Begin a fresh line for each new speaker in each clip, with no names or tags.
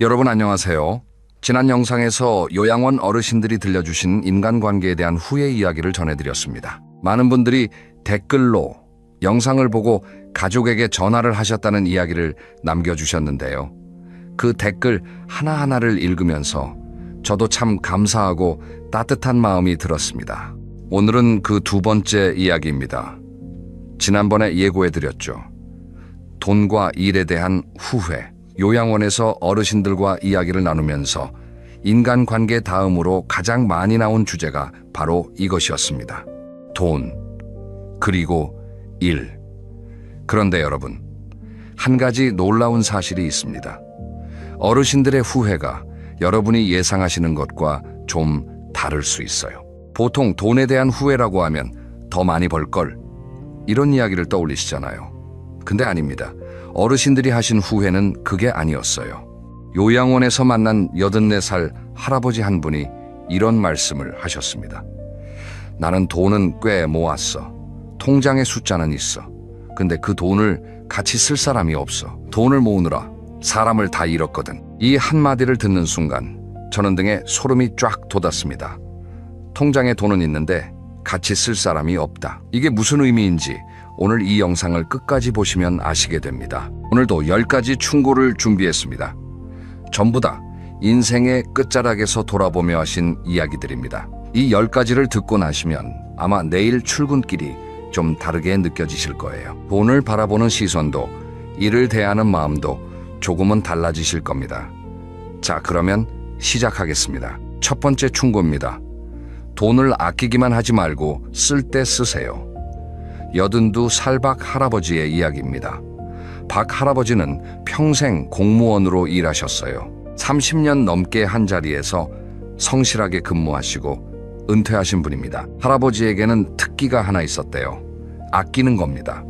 여러분 안녕하세요. 지난 영상에서 요양원 어르신들이 들려주신 인간관계에 대한 후회 이야기를 전해드렸습니다. 많은 분들이 댓글로 영상을 보고 가족에게 전화를 하셨다는 이야기를 남겨주셨는데요. 그 댓글 하나하나를 읽으면서 저도 참 감사하고 따뜻한 마음이 들었습니다. 오늘은 그 두 번째 이야기입니다. 지난번에 예고해드렸죠. 돈과 일에 대한 후회. 요양원에서 어르신들과 이야기를 나누면서 인간관계 다음으로 가장 많이 나온 주제가 바로 이것이었습니다. 돈, 그리고 일. 그런데 여러분, 한 가지 놀라운 사실이 있습니다. 어르신들의 후회가 여러분이 예상하시는 것과 좀 다를 수 있어요. 보통 돈에 대한 후회라고 하면 더 많이 벌걸, 이런 이야기를 떠올리시잖아요. 근데 아닙니다. 어르신들이 하신 후회는 그게 아니었어요. 요양원에서 만난 84살 할아버지 한 분이 이런 말씀을 하셨습니다. 나는 돈은 꽤 모았어. 통장에 숫자는 있어. 근데 그 돈을 같이 쓸 사람이 없어. 돈을 모으느라 사람을 다 잃었거든. 이 한마디를 듣는 순간 저는 등에 소름이 쫙 돋았습니다. 통장에 돈은 있는데 같이 쓸 사람이 없다. 이게 무슨 의미인지 오늘 이 영상을 끝까지 보시면 아시게 됩니다. 오늘도 10가지 충고를 준비했습니다. 전부 다 인생의 끝자락에서 돌아보며 하신 이야기들입니다. 이 10가지를 듣고 나시면 아마 내일 출근길이 좀 다르게 느껴지실 거예요. 돈을 바라보는 시선도, 일을 대하는 마음도 조금은 달라지실 겁니다. 자, 그러면 시작하겠습니다. 첫 번째 충고입니다. 돈을 아끼기만 하지 말고 쓸 때 쓰세요. 82살 박 할아버지의 이야기입니다. 박 할아버지는 평생 공무원으로 일하셨어요. 30년 넘게 한 자리에서 성실하게 근무하시고 은퇴하신 분입니다. 할아버지에게는 특기가 하나 있었대요. 아끼는 겁니다.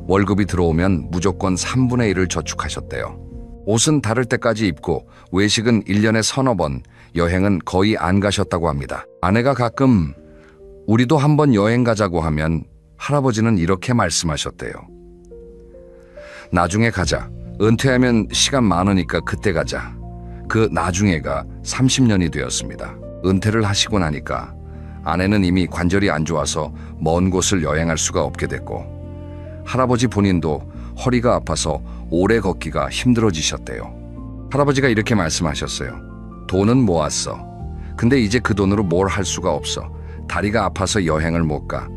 월급이 들어오면 무조건 3분의 1을 저축하셨대요. 옷은 다를 때까지 입고 외식은 1년에 서너 번, 여행은 거의 안 가셨다고 합니다. 아내가 가끔 우리도 한번 여행 가자고 하면 할아버지는 이렇게 말씀하셨대요. 나중에 가자. 은퇴하면 시간 많으니까 그때 가자. 그 나중에가 30년이 되었습니다. 은퇴를 하시고 나니까 아내는 이미 관절이 안 좋아서 먼 곳을 여행할 수가 없게 됐고, 할아버지 본인도 허리가 아파서 오래 걷기가 힘들어지셨대요. 할아버지가 이렇게 말씀하셨어요. 돈은 모았어. 근데 이제 그 돈으로 뭘 할 수가 없어. 다리가 아파서 여행을 못 가.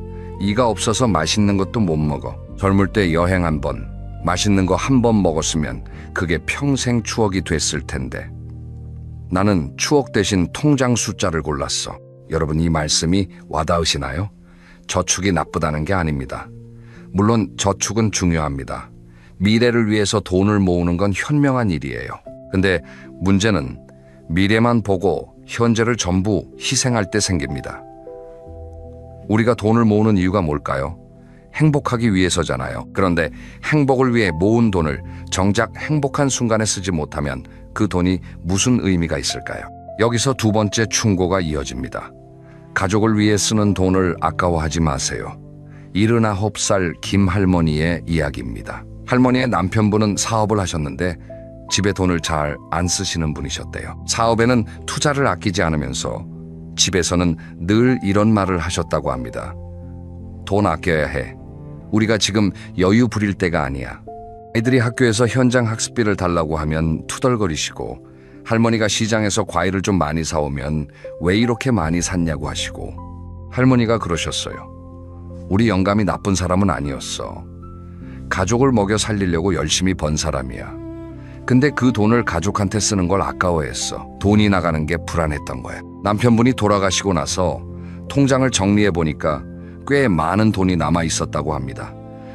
이가 없어서 맛있는 것도 못 먹어. 젊을 때 여행 한 번, 맛있는 거 한 번 먹었으면 그게 평생 추억이 됐을 텐데. 나는 추억 대신 통장 숫자를 골랐어. 여러분, 이 말씀이 와닿으시나요? 저축이 나쁘다는 게 아닙니다. 물론 저축은 중요합니다. 미래를 위해서 돈을 모으는 건 현명한 일이에요. 근데 문제는 미래만 보고 현재를 전부 희생할 때 생깁니다. 우리가 돈을 모으는 이유가 뭘까요? 행복하기 위해서잖아요. 그런데 행복을 위해 모은 돈을 정작 행복한 순간에 쓰지 못하면 그 돈이 무슨 의미가 있을까요? 여기서 두 번째 충고가 이어집니다. 가족을 위해 쓰는 돈을 아까워하지 마세요. 79살 김할머니의 이야기입니다. 할머니의 남편분은 사업을 하셨는데 집에 돈을 잘 안 쓰시는 분이셨대요. 사업에는 투자를 아끼지 않으면서 집에서는 늘 이런 말을 하셨다고 합니다. 돈 아껴야 해. 우리가 지금 여유 부릴 때가 아니야. 아이들이 학교에서 현장 학습비를 달라고 하면 투덜거리시고, 할머니가 시장에서 과일을 좀 많이 사오면 왜 이렇게 많이 샀냐고 하시고, 할머니가 그러셨어요. 우리 영감이 나쁜 사람은 아니었어. 가족을 먹여 살리려고 열심히 번 사람이야. 근데 그 돈을 가족한테 쓰는 걸 아까워했어. 돈이 나가는 게 불안했던 거야. 남편분이 돌아가시고 나서 통장을 정리해 보니까 꽤 많은 돈이 남아 있었다고 합니다.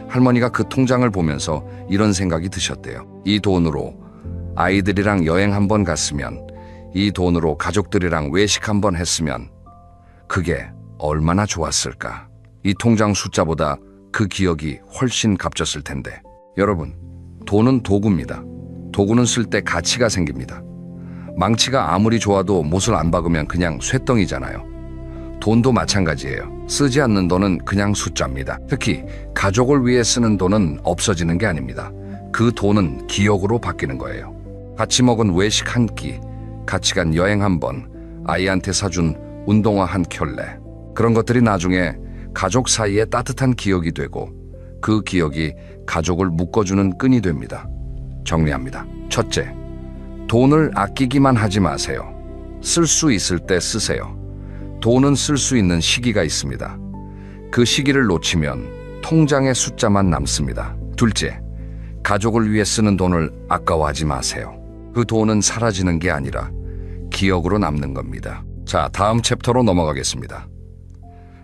할머니가 그 통장을 보면서 이런 생각이 드셨대요. 이 돈으로 아이들이랑 여행 한번 갔으면, 이 돈으로 가족들이랑 외식 한번 했으면 그게 얼마나 좋았을까. 이 통장 숫자보다 그 기억이 훨씬 값졌을 텐데. 여러분, 돈은 도구입니다. 도구는 쓸 때 가치가 생깁니다. 망치가 아무리 좋아도 못을 안 박으면 그냥 쇳덩이잖아요. 돈도 마찬가지예요. 쓰지 않는 돈은 그냥 숫자입니다. 특히 가족을 위해 쓰는 돈은 없어지는 게 아닙니다. 그 돈은 기억으로 바뀌는 거예요. 같이 먹은 외식 한 끼, 같이 간 여행 한 번, 아이한테 사준 운동화 한 켤레. 그런 것들이 나중에 가족 사이에 따뜻한 기억이 되고 그 기억이 가족을 묶어주는 끈이 됩니다. 정리합니다. 첫째, 돈을 아끼기만 하지 마세요. 쓸 수 있을 때 쓰세요. 돈은 쓸 수 있는 시기가 있습니다. 그 시기를 놓치면 통장의 숫자만 남습니다. 둘째, 가족을 위해 쓰는 돈을 아까워하지 마세요. 그 돈은 사라지는 게 아니라 기억으로 남는 겁니다. 자, 다음 챕터로 넘어가겠습니다.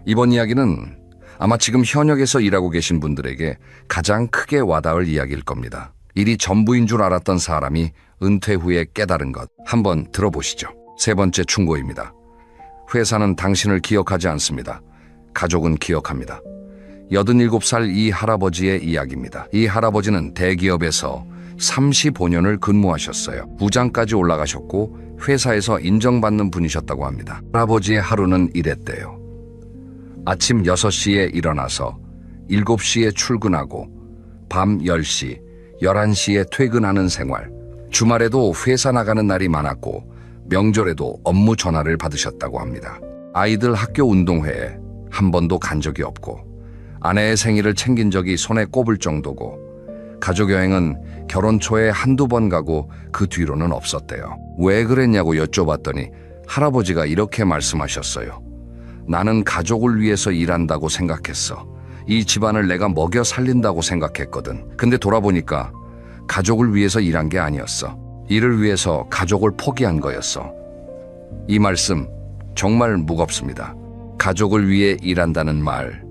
이번 이야기는 아마 지금 현역에서 일하고 계신 분들에게 가장 크게 와닿을 이야기일 겁니다. 일이 전부인 줄 알았던 사람이 은퇴 후에 깨달은 것. 한번 들어보시죠. 세 번째 충고입니다. 회사는 당신을 기억하지 않습니다. 가족은 기억합니다. 87살 이 할아버지의 이야기입니다. 이 할아버지는 대기업에서 35년을 근무하셨어요. 부장까지 올라가셨고 회사에서 인정받는 분이셨다고 합니다. 할아버지의 하루는 이랬대요. 아침 6시에 일어나서 7시에 출근하고 밤 10시, 11시에 퇴근하는 생활. 주말에도 회사 나가는 날이 많았고 명절에도 업무 전화를 받으셨다고 합니다. 아이들 학교 운동회에 한 번도 간 적이 없고 아내의 생일을 챙긴 적이 손에 꼽을 정도고 가족 여행은 결혼 초에 한두 번 가고 그 뒤로는 없었대요. 왜 그랬냐고 여쭤봤더니 할아버지가 이렇게 말씀하셨어요. 나는 가족을 위해서 일한다고 생각했어. 이 집안을 내가 먹여 살린다고 생각했거든. 근데 돌아보니까 가족을 위해서 일한 게 아니었어. 일을 위해서 가족을 포기한 거였어. 이 말씀 정말 무겁습니다. 가족을 위해 일한다는 말,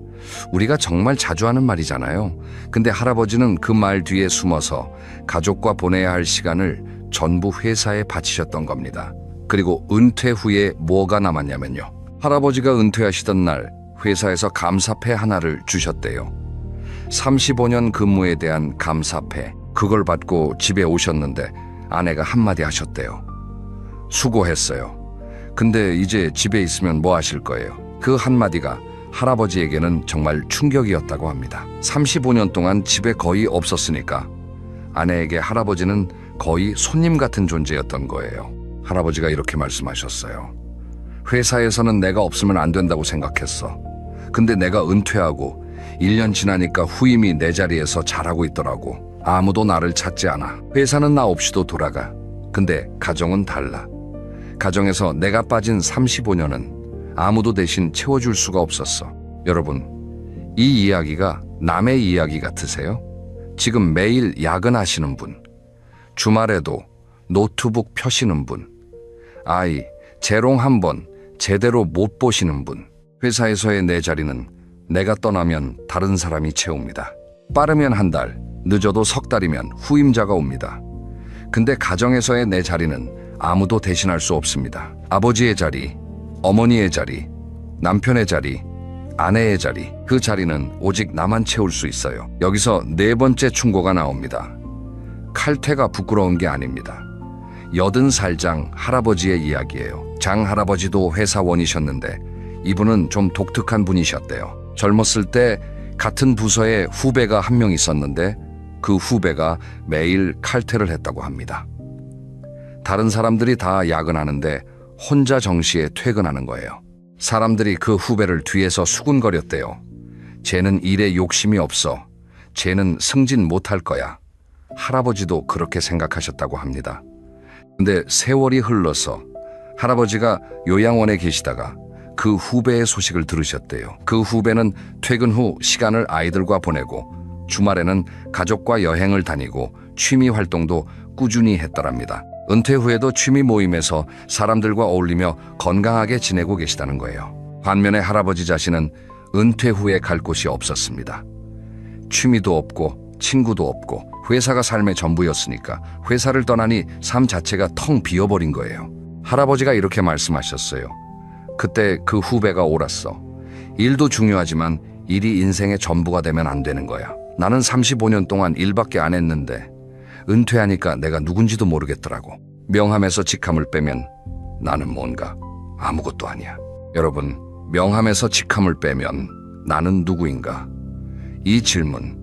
우리가 정말 자주 하는 말이잖아요. 근데 할아버지는 그 말 뒤에 숨어서 가족과 보내야 할 시간을 전부 회사에 바치셨던 겁니다. 그리고 은퇴 후에 뭐가 남았냐면요. 할아버지가 은퇴하시던 날 회사에서 감사패 하나를 주셨대요. 35년 근무에 대한 감사패. 그걸 받고 집에 오셨는데 아내가 한마디 하셨대요. 수고했어요. 근데 이제 집에 있으면 뭐 하실 거예요? 그 한마디가 할아버지에게는 정말 충격이었다고 합니다. 35년 동안 집에 거의 없었으니까 아내에게 할아버지는 거의 손님 같은 존재였던 거예요. 할아버지가 이렇게 말씀하셨어요. 회사에서는 내가 없으면 안 된다고 생각했어. 근데 내가 은퇴하고 1년 지나니까 후임이 내 자리에서 잘하고 있더라고. 아무도 나를 찾지 않아. 회사는 나 없이도 돌아가. 근데 가정은 달라. 가정에서 내가 빠진 35년은 아무도 대신 채워줄 수가 없었어. 여러분, 이 이야기가 남의 이야기 같으세요? 지금 매일 야근하시는 분, 주말에도 노트북 펴시는 분, 아이 재롱 한번 제대로 못 보시는 분, 회사에서의 내 자리는 내가 떠나면 다른 사람이 채웁니다. 빠르면 한 달, 늦어도 석 달이면 후임자가 옵니다. 근데 가정에서의 내 자리는 아무도 대신할 수 없습니다. 아버지의 자리, 어머니의 자리, 남편의 자리, 아내의 자리, 그 자리는 오직 나만 채울 수 있어요. 여기서 네 번째 충고가 나옵니다. 칼퇴가 부끄러운 게 아닙니다. 80살 장 할아버지의 이야기예요. 장 할아버지도 회사원이셨는데 이분은 좀 독특한 분이셨대요. 젊었을 때 같은 부서에 후배가 한 명 있었는데 그 후배가 매일 칼퇴를 했다고 합니다. 다른 사람들이 다 야근하는데 혼자 정시에 퇴근하는 거예요. 사람들이 그 후배를 뒤에서 수군거렸대요. 쟤는 일에 욕심이 없어. 쟤는 승진 못할 거야. 할아버지도 그렇게 생각하셨다고 합니다. 근데 세월이 흘러서 할아버지가 요양원에 계시다가 그 후배의 소식을 들으셨대요. 그 후배는 퇴근 후 시간을 아이들과 보내고 주말에는 가족과 여행을 다니고 취미 활동도 꾸준히 했더랍니다. 은퇴 후에도 취미 모임에서 사람들과 어울리며 건강하게 지내고 계시다는 거예요. 반면에 할아버지 자신은 은퇴 후에 갈 곳이 없었습니다. 취미도 없고 친구도 없고 회사가 삶의 전부였으니까 회사를 떠나니 삶 자체가 텅 비어버린 거예요. 할아버지가 이렇게 말씀하셨어요. 그때 그 후배가 옳았어. 일도 중요하지만 일이 인생의 전부가 되면 안 되는 거야. 나는 35년 동안 일밖에 안 했는데 은퇴하니까 내가 누군지도 모르겠더라고. 명함에서 직함을 빼면 나는 뭔가 아무것도 아니야. 여러분, 명함에서 직함을 빼면 나는 누구인가? 이 질문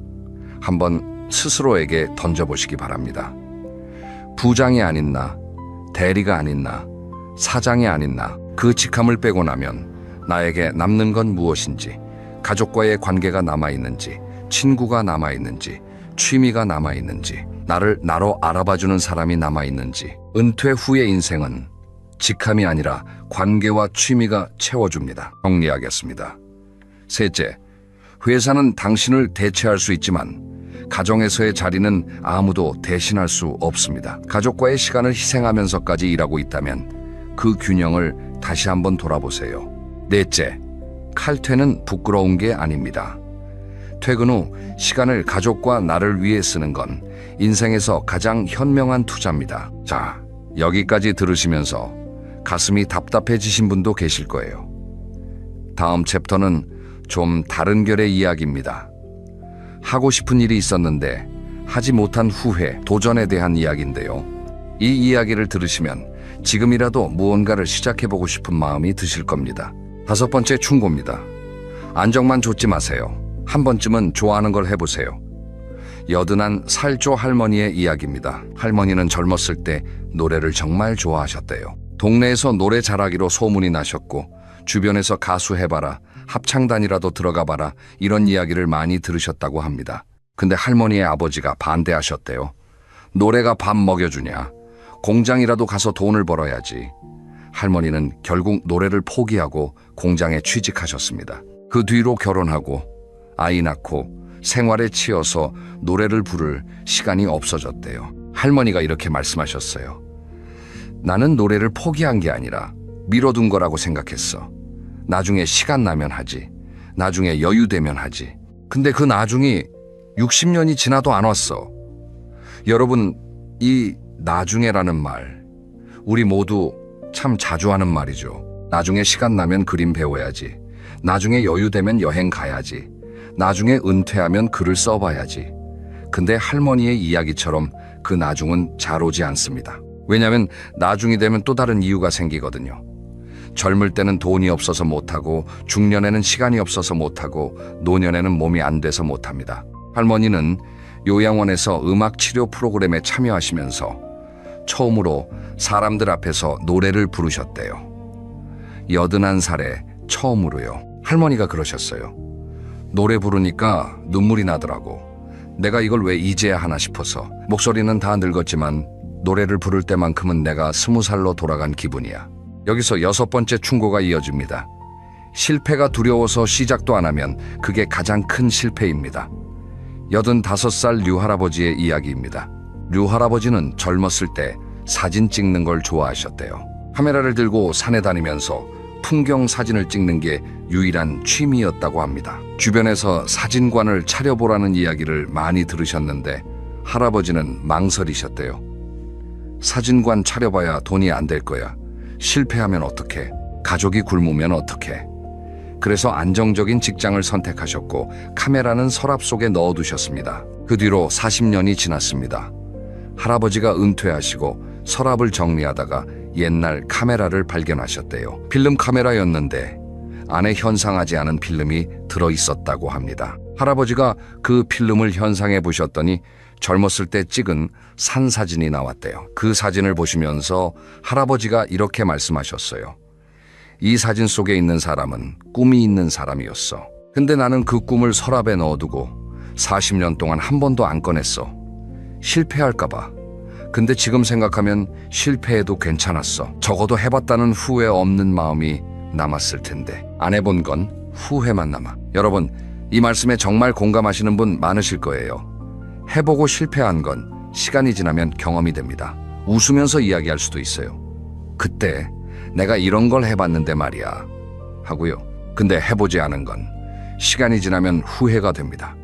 한번 스스로에게 던져보시기 바랍니다. 부장이 아닌 나, 대리가 아닌 나, 사장이 아닌 나, 그 직함을 빼고 나면 나에게 남는 건 무엇인지, 가족과의 관계가 남아있는지, 친구가 남아있는지, 취미가 남아있는지, 나를 나로 알아봐주는 사람이 남아있는지. 은퇴 후의 인생은 직함이 아니라 관계와 취미가 채워줍니다. 정리하겠습니다. 셋째, 회사는 당신을 대체할 수 있지만 가정에서의 자리는 아무도 대신할 수 없습니다. 가족과의 시간을 희생하면서까지 일하고 있다면 그 균형을 다시 한번 돌아보세요. 넷째, 칼퇴는 부끄러운 게 아닙니다. 퇴근 후 시간을 가족과 나를 위해 쓰는 건 인생에서 가장 현명한 투자입니다. 자, 여기까지 들으시면서 가슴이 답답해지신 분도 계실 거예요. 다음 챕터는 좀 다른 결의 이야기입니다. 하고 싶은 일이 있었는데 하지 못한 후회, 도전에 대한 이야기인데요. 이 이야기를 들으시면 지금이라도 무언가를 시작해보고 싶은 마음이 드실 겁니다. 다섯 번째 충고입니다. 안정만 좇지 마세요. 한 번쯤은 좋아하는 걸 해보세요. 여든한 살조 할머니의 이야기입니다. 할머니는 젊었을 때 노래를 정말 좋아하셨대요. 동네에서 노래 잘하기로 소문이 나셨고 주변에서 가수 해봐라, 합창단이라도 들어가봐라 이런 이야기를 많이 들으셨다고 합니다. 근데 할머니의 아버지가 반대하셨대요. 노래가 밥 먹여주냐? 공장이라도 가서 돈을 벌어야지. 할머니는 결국 노래를 포기하고 공장에 취직하셨습니다. 그 뒤로 결혼하고 아이 낳고 생활에 치여서 노래를 부를 시간이 없어졌대요. 할머니가 이렇게 말씀하셨어요. 나는 노래를 포기한 게 아니라 미뤄둔 거라고 생각했어. 나중에 시간 나면 하지. 나중에 여유 되면 하지. 근데 그 나중이 60년이 지나도 안 왔어. 여러분, 이 나중에라는 말, 우리 모두 참 자주 하는 말이죠. 나중에 시간 나면 그림 배워야지. 나중에 여유 되면 여행 가야지. 나중에 은퇴하면 글을 써봐야지. 근데 할머니의 이야기처럼 그 나중은 잘 오지 않습니다. 왜냐하면 나중이 되면 또 다른 이유가 생기거든요. 젊을 때는 돈이 없어서 못하고, 중년에는 시간이 없어서 못하고, 노년에는 몸이 안 돼서 못합니다. 할머니는 요양원에서 음악 치료 프로그램에 참여하시면서 처음으로 사람들 앞에서 노래를 부르셨대요. 81살에 처음으로요. 할머니가 그러셨어요. 노래 부르니까 눈물이 나더라고. 내가 이걸 왜 이제야 하나 싶어서. 목소리는 다 늙었지만 노래를 부를 때만큼은 내가 20살로 돌아간 기분이야. 여기서 여섯 번째 충고가 이어집니다. 실패가 두려워서 시작도 안 하면 그게 가장 큰 실패입니다. 85살 류 할아버지의 이야기입니다. 류 할아버지는 젊었을 때 사진 찍는 걸 좋아하셨대요. 카메라를 들고 산에 다니면서 풍경 사진을 찍는 게 유일한 취미였다고 합니다. 주변에서 사진관을 차려보라는 이야기를 많이 들으셨는데 할아버지는 망설이셨대요. 사진관 차려봐야 돈이 안 될 거야. 실패하면 어떡해? 가족이 굶으면 어떡해? 그래서 안정적인 직장을 선택하셨고 카메라는 서랍 속에 넣어두셨습니다. 그 뒤로 40년이 지났습니다. 할아버지가 은퇴하시고 서랍을 정리하다가 옛날 카메라를 발견하셨대요. 필름 카메라였는데 안에 현상하지 않은 필름이 들어있었다고 합니다. 할아버지가 그 필름을 현상해 보셨더니 젊었을 때 찍은 산 사진이 나왔대요. 그 사진을 보시면서 할아버지가 이렇게 말씀하셨어요. 이 사진 속에 있는 사람은 꿈이 있는 사람이었어. 근데 나는 그 꿈을 서랍에 넣어두고 40년 동안 한 번도 안 꺼냈어. 실패할까 봐. 근데 지금 생각하면 실패해도 괜찮았어. 적어도 해봤다는 후회 없는 마음이 남았을 텐데. 안 해본 건 후회만 남아. 여러분, 이 말씀에 정말 공감하시는 분 많으실 거예요. 해보고 실패한 건 시간이 지나면 경험이 됩니다. 웃으면서 이야기할 수도 있어요. 그때 내가 이런 걸 해봤는데 말이야 하고요. 근데 해보지 않은 건 시간이 지나면 후회가 됩니다.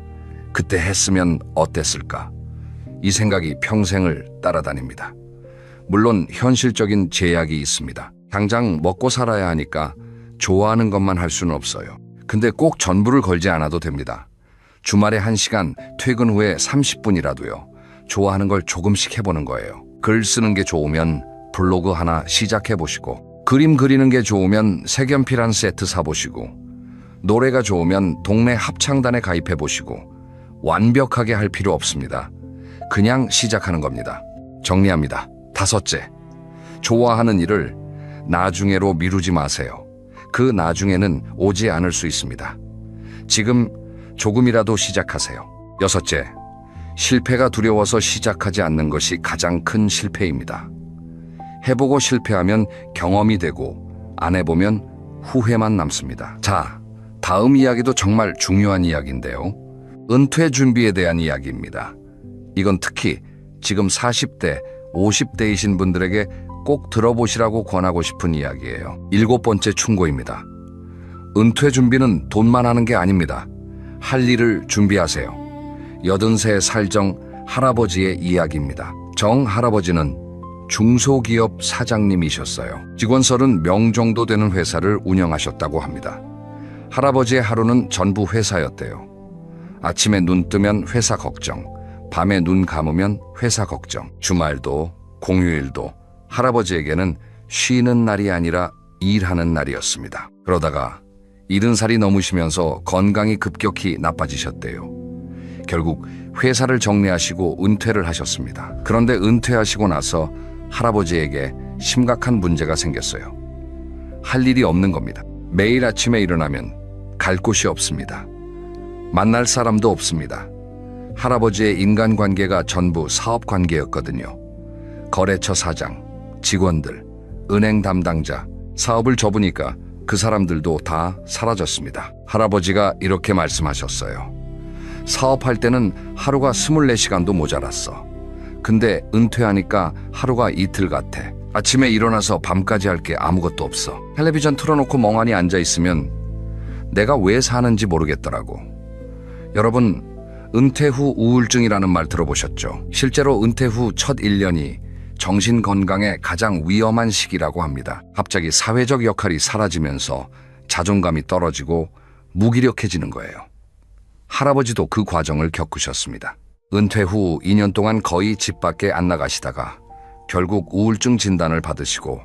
그때 했으면 어땠을까? 이 생각이 평생을 따라다닙니다. 물론 현실적인 제약이 있습니다. 당장 먹고 살아야 하니까 좋아하는 것만 할 수는 없어요. 근데 꼭 전부를 걸지 않아도 됩니다. 주말에 1시간, 퇴근 후에 30분이라도요. 좋아하는 걸 조금씩 해보는 거예요. 글 쓰는 게 좋으면 블로그 하나 시작해보시고, 그림 그리는 게 좋으면 색연필 한 세트 사보시고, 노래가 좋으면 동네 합창단에 가입해보시고, 완벽하게 할 필요 없습니다. 그냥 시작하는 겁니다. 정리합니다. 다섯째, 좋아하는 일을 나중에로 미루지 마세요. 그 나중에는 오지 않을 수 있습니다. 지금 조금이라도 시작하세요. 여섯째, 실패가 두려워서 시작하지 않는 것이 가장 큰 실패입니다. 해보고 실패하면 경험이 되고 안 해보면 후회만 남습니다. 자, 다음 이야기도 정말 중요한 이야기인데요. 은퇴 준비에 대한 이야기입니다. 이건 특히 지금 40대, 50대이신 분들에게 꼭 들어보시라고 권하고 싶은 이야기예요. 일곱 번째 충고입니다. 은퇴 준비는 돈만 하는 게 아닙니다. 할 일을 준비하세요. 83살 정 할아버지의 이야기입니다. 정 할아버지는 중소기업 사장님이셨어요. 직원 30명 정도 되는 회사를 운영하셨다고 합니다. 할아버지의 하루는 전부 회사였대요. 아침에 눈 뜨면 회사 걱정, 밤에 눈 감으면 회사 걱정, 주말도 공휴일도 할아버지에게는 쉬는 날이 아니라 일하는 날이었습니다. 그러다가 70살이 넘으시면서 건강이 급격히 나빠지셨대요. 결국 회사를 정리하시고 은퇴를 하셨습니다. 그런데 은퇴하시고 나서 할아버지에게 심각한 문제가 생겼어요. 할 일이 없는 겁니다. 매일 아침에 일어나면 갈 곳이 없습니다. 만날 사람도 없습니다. 할아버지의 인간관계가 전부 사업관계였거든요. 거래처 사장, 직원들, 은행 담당자, 사업을 접으니까 그 사람들도 다 사라졌습니다. 할아버지가 이렇게 말씀하셨어요. 사업할 때는 하루가 24시간도 모자랐어. 근데 은퇴하니까 하루가 이틀 같아. 아침에 일어나서 밤까지 할 게 아무것도 없어. 텔레비전 틀어놓고 멍하니 앉아있으면 내가 왜 사는지 모르겠더라고. 여러분, 은퇴 후 우울증이라는 말 들어보셨죠? 실제로 은퇴 후 첫 1년이 정신 건강에 가장 위험한 시기라고 합니다. 갑자기 사회적 역할이 사라지면서 자존감이 떨어지고 무기력해지는 거예요. 할아버지도 그 과정을 겪으셨습니다. 은퇴 후 2년 동안 거의 집 밖에 안 나가시다가 결국 우울증 진단을 받으시고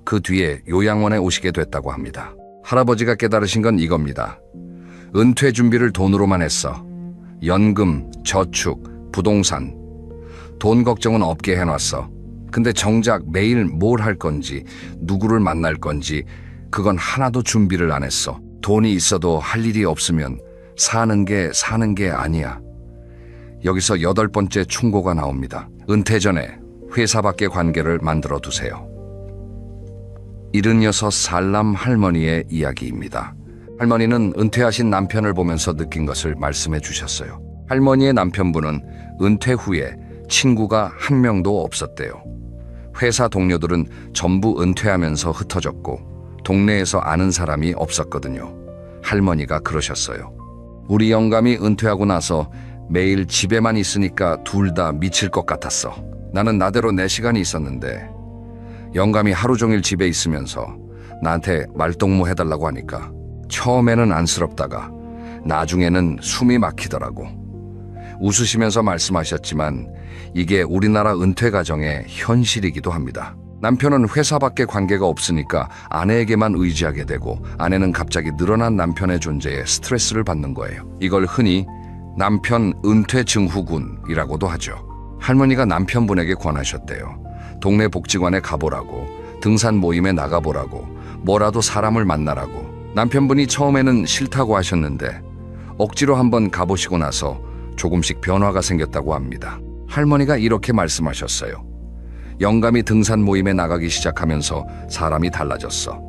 그 뒤에 요양원에 오시게 됐다고 합니다. 할아버지가 깨달으신 건 이겁니다. 은퇴 준비를 돈으로만 했어. 연금, 저축, 부동산. 돈 걱정은 없게 해놨어. 근데 정작 매일 뭘 할 건지, 누구를 만날 건지 그건 하나도 준비를 안 했어. 돈이 있어도 할 일이 없으면 사는 게 아니야. 여기서 8번째 충고가 나옵니다. 은퇴 전에 회사 밖의 관계를 만들어 두세요. 76살남 할머니의 이야기입니다. 할머니는 은퇴하신 남편을 보면서 느낀 것을 말씀해 주셨어요. 할머니의 남편분은 은퇴 후에 친구가 한 명도 없었대요. 회사 동료들은 전부 은퇴하면서 흩어졌고 동네에서 아는 사람이 없었거든요. 할머니가 그러셨어요. 우리 영감이 은퇴하고 나서 매일 집에만 있으니까 둘 다 미칠 것 같았어. 나는 나대로 내 시간이 있었는데 영감이 하루 종일 집에 있으면서 나한테 말동무 해달라고 하니까 처음에는 안쓰럽다가 나중에는 숨이 막히더라고. 웃으시면서 말씀하셨지만 이게 우리나라 은퇴 가정의 현실이기도 합니다. 남편은 회사 밖에 관계가 없으니까 아내에게만 의지하게 되고 아내는 갑자기 늘어난 남편의 존재에 스트레스를 받는 거예요. 이걸 흔히 남편 은퇴 증후군이라고도 하죠. 할머니가 남편분에게 권하셨대요. 동네 복지관에 가보라고, 등산 모임에 나가보라고, 뭐라도 사람을 만나라고. 남편분이 처음에는 싫다고 하셨는데 억지로 한번 가보시고 나서 조금씩 변화가 생겼다고 합니다. 할머니가 이렇게 말씀하셨어요. 영감이 등산 모임에 나가기 시작하면서 사람이 달라졌어.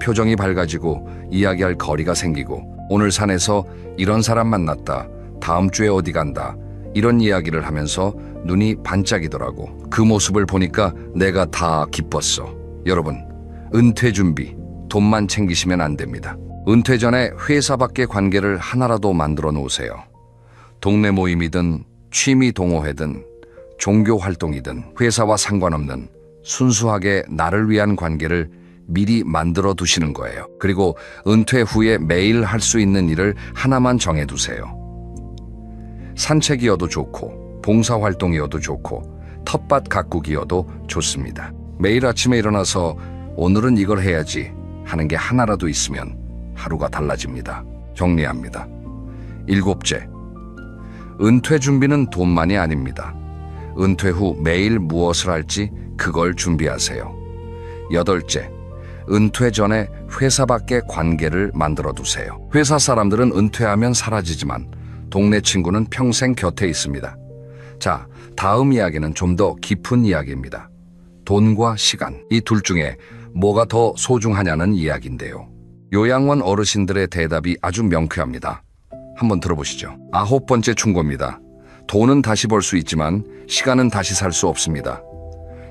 표정이 밝아지고 이야기할 거리가 생기고 오늘 산에서 이런 사람 만났다. 다음 주에 어디 간다. 이런 이야기를 하면서 눈이 반짝이더라고. 그 모습을 보니까 내가 다 기뻤어. 여러분, 은퇴 준비, 돈만 챙기시면 안 됩니다. 은퇴 전에 회사 밖의 관계를 하나라도 만들어 놓으세요. 동네 모임이든 취미 동호회든 종교 활동이든 회사와 상관없는 순수하게 나를 위한 관계를 미리 만들어 두시는 거예요. 그리고 은퇴 후에 매일 할 수 있는 일을 하나만 정해 두세요. 산책이어도 좋고 봉사활동이어도 좋고 텃밭 가꾸기여도 좋습니다. 매일 아침에 일어나서 오늘은 이걸 해야지 하는 게 하나라도 있으면 하루가 달라집니다. 정리합니다. 7째, 은퇴 준비는 돈만이 아닙니다. 은퇴 후 매일 무엇을 할지 그걸 준비하세요. 여덟째, 은퇴 전에 회사 밖의 관계를 만들어 두세요. 회사 사람들은 은퇴하면 사라지지만 동네 친구는 평생 곁에 있습니다. 자, 다음 이야기는 좀 더 깊은 이야기입니다. 돈과 시간, 이 둘 중에 뭐가 더 소중하냐는 이야기인데요. 요양원 어르신들의 대답이 아주 명쾌합니다. 한번 들어보시죠. 9번째 충고입니다. 돈은 다시 벌 수 있지만 시간은 다시 살 수 없습니다.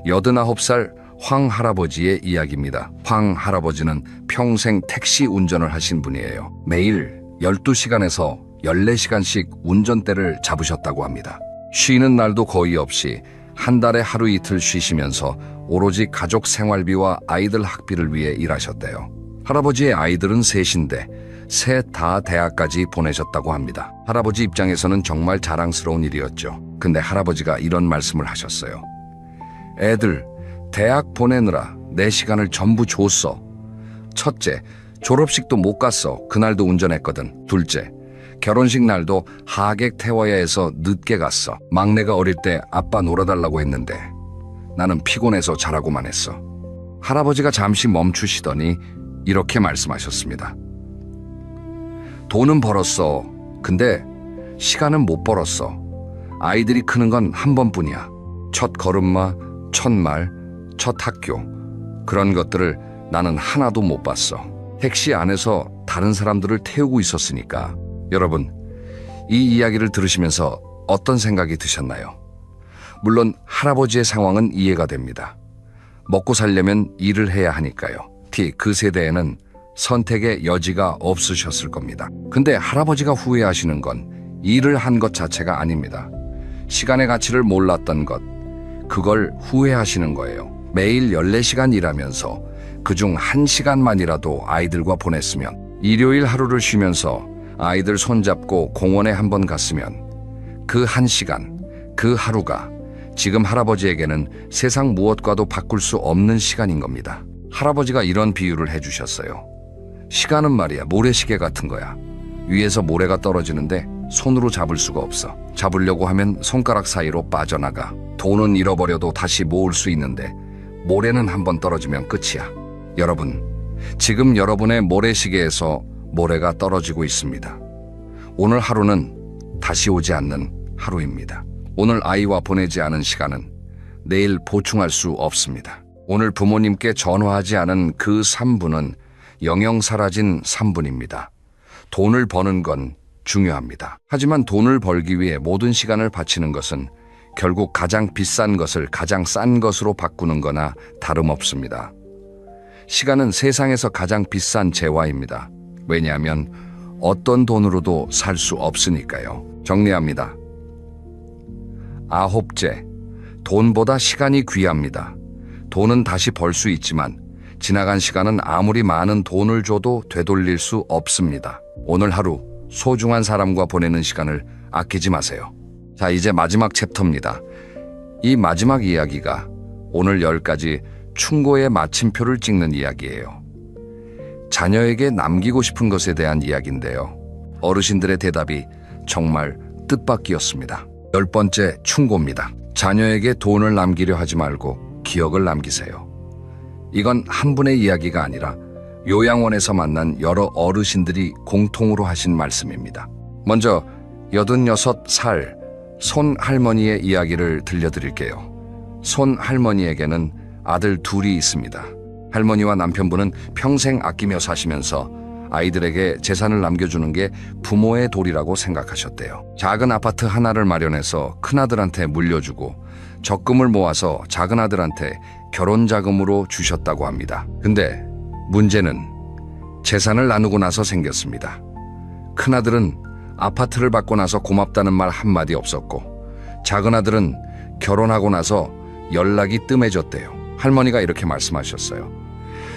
89살 황 할아버지의 이야기입니다. 황 할아버지는 평생 택시 운전을 하신 분이에요. 매일 12시간에서 14시간씩 운전대를 잡으셨다고 합니다. 쉬는 날도 거의 없이 한 달에 하루 이틀 쉬시면서 오로지 가족 생활비와 아이들 학비를 위해 일하셨대요. 할아버지의 아이들은 셋인데 셋 다 대학까지 보내셨다고 합니다. 할아버지 입장에서는 정말 자랑스러운 일이었죠. 근데 할아버지가 이런 말씀을 하셨어요. 애들 대학 보내느라 내 시간을 전부 줬어. 첫째, 졸업식도 못 갔어. 그날도 운전했거든. 둘째, 결혼식 날도 하객 태워야 해서 늦게 갔어. 막내가 어릴 때 아빠 놀아달라고 했는데 나는 피곤해서 자라고만 했어. 할아버지가 잠시 멈추시더니 이렇게 말씀하셨습니다. 돈은 벌었어. 근데 시간은 못 벌었어. 아이들이 크는 건 한 번뿐이야. 첫 걸음마, 첫 말, 첫 학교, 그런 것들을 나는 하나도 못 봤어. 택시 안에서 다른 사람들을 태우고 있었으니까. 여러분, 이 이야기를 들으시면서 어떤 생각이 드셨나요? 물론 할아버지의 상황은 이해가 됩니다. 먹고 살려면 일을 해야 하니까요. 그 세대에는 선택의 여지가 없으셨을 겁니다. 근데 할아버지가 후회하시는 건 일을 한 것 자체가 아닙니다. 시간의 가치를 몰랐던 것, 그걸 후회하시는 거예요. 매일 14시간 일하면서 그중 1시간만이라도 아이들과 보냈으면, 일요일 하루를 쉬면서 아이들 손잡고 공원에 한번 갔으면, 그 1시간, 그 하루가 지금 할아버지에게는 세상 무엇과도 바꿀 수 없는 시간인 겁니다. 할아버지가 이런 비유를 해주셨어요. 시간은 말이야 모래시계 같은 거야. 위에서 모래가 떨어지는데 손으로 잡을 수가 없어. 잡으려고 하면 손가락 사이로 빠져나가. 돈은 잃어버려도 다시 모을 수 있는데 모래는 한번 떨어지면 끝이야. 여러분, 지금 여러분의 모래시계에서 모래가 떨어지고 있습니다. 오늘 하루는 다시 오지 않는 하루입니다. 오늘 아이와 보내지 않은 시간은 내일 보충할 수 없습니다. 오늘 부모님께 전화하지 않은 그 3분은 영영 사라진 3분입니다. 돈을 버는 건 중요합니다. 하지만 돈을 벌기 위해 모든 시간을 바치는 것은 결국 가장 비싼 것을 가장 싼 것으로 바꾸는 거나 다름없습니다. 시간은 세상에서 가장 비싼 재화입니다. 왜냐하면 어떤 돈으로도 살 수 없으니까요. 정리합니다. 9째, 돈보다 시간이 귀합니다. 돈은 다시 벌 수 있지만 지나간 시간은 아무리 많은 돈을 줘도 되돌릴 수 없습니다. 오늘 하루 소중한 사람과 보내는 시간을 아끼지 마세요. 자, 이제 마지막 챕터입니다. 이 마지막 이야기가 오늘 10가지 충고의 마침표를 찍는 이야기예요. 자녀에게 남기고 싶은 것에 대한 이야기인데요. 어르신들의 대답이 정말 뜻밖이었습니다. 10번째 충고입니다. 자녀에게 돈을 남기려 하지 말고 기억을 남기세요. 이건 한 분의 이야기가 아니라 요양원에서 만난 여러 어르신들이 공통으로 하신 말씀입니다. 먼저 86살 손할머니의 이야기를 들려드릴게요. 손할머니에게는 아들 둘이 있습니다. 할머니와 남편분은 평생 아끼며 사시면서 아이들에게 재산을 남겨주는 게 부모의 도리라고 생각하셨대요. 작은 아파트 하나를 마련해서 큰아들한테 물려주고 적금을 모아서 작은아들한테 결혼자금으로 주셨다고 합니다. 근데 문제는 재산을 나누고 나서 생겼습니다. 큰아들은 아파트를 받고 나서 고맙다는 말 한마디 없었고 작은아들은 결혼하고 나서 연락이 뜸해졌대요. 할머니가 이렇게 말씀하셨어요.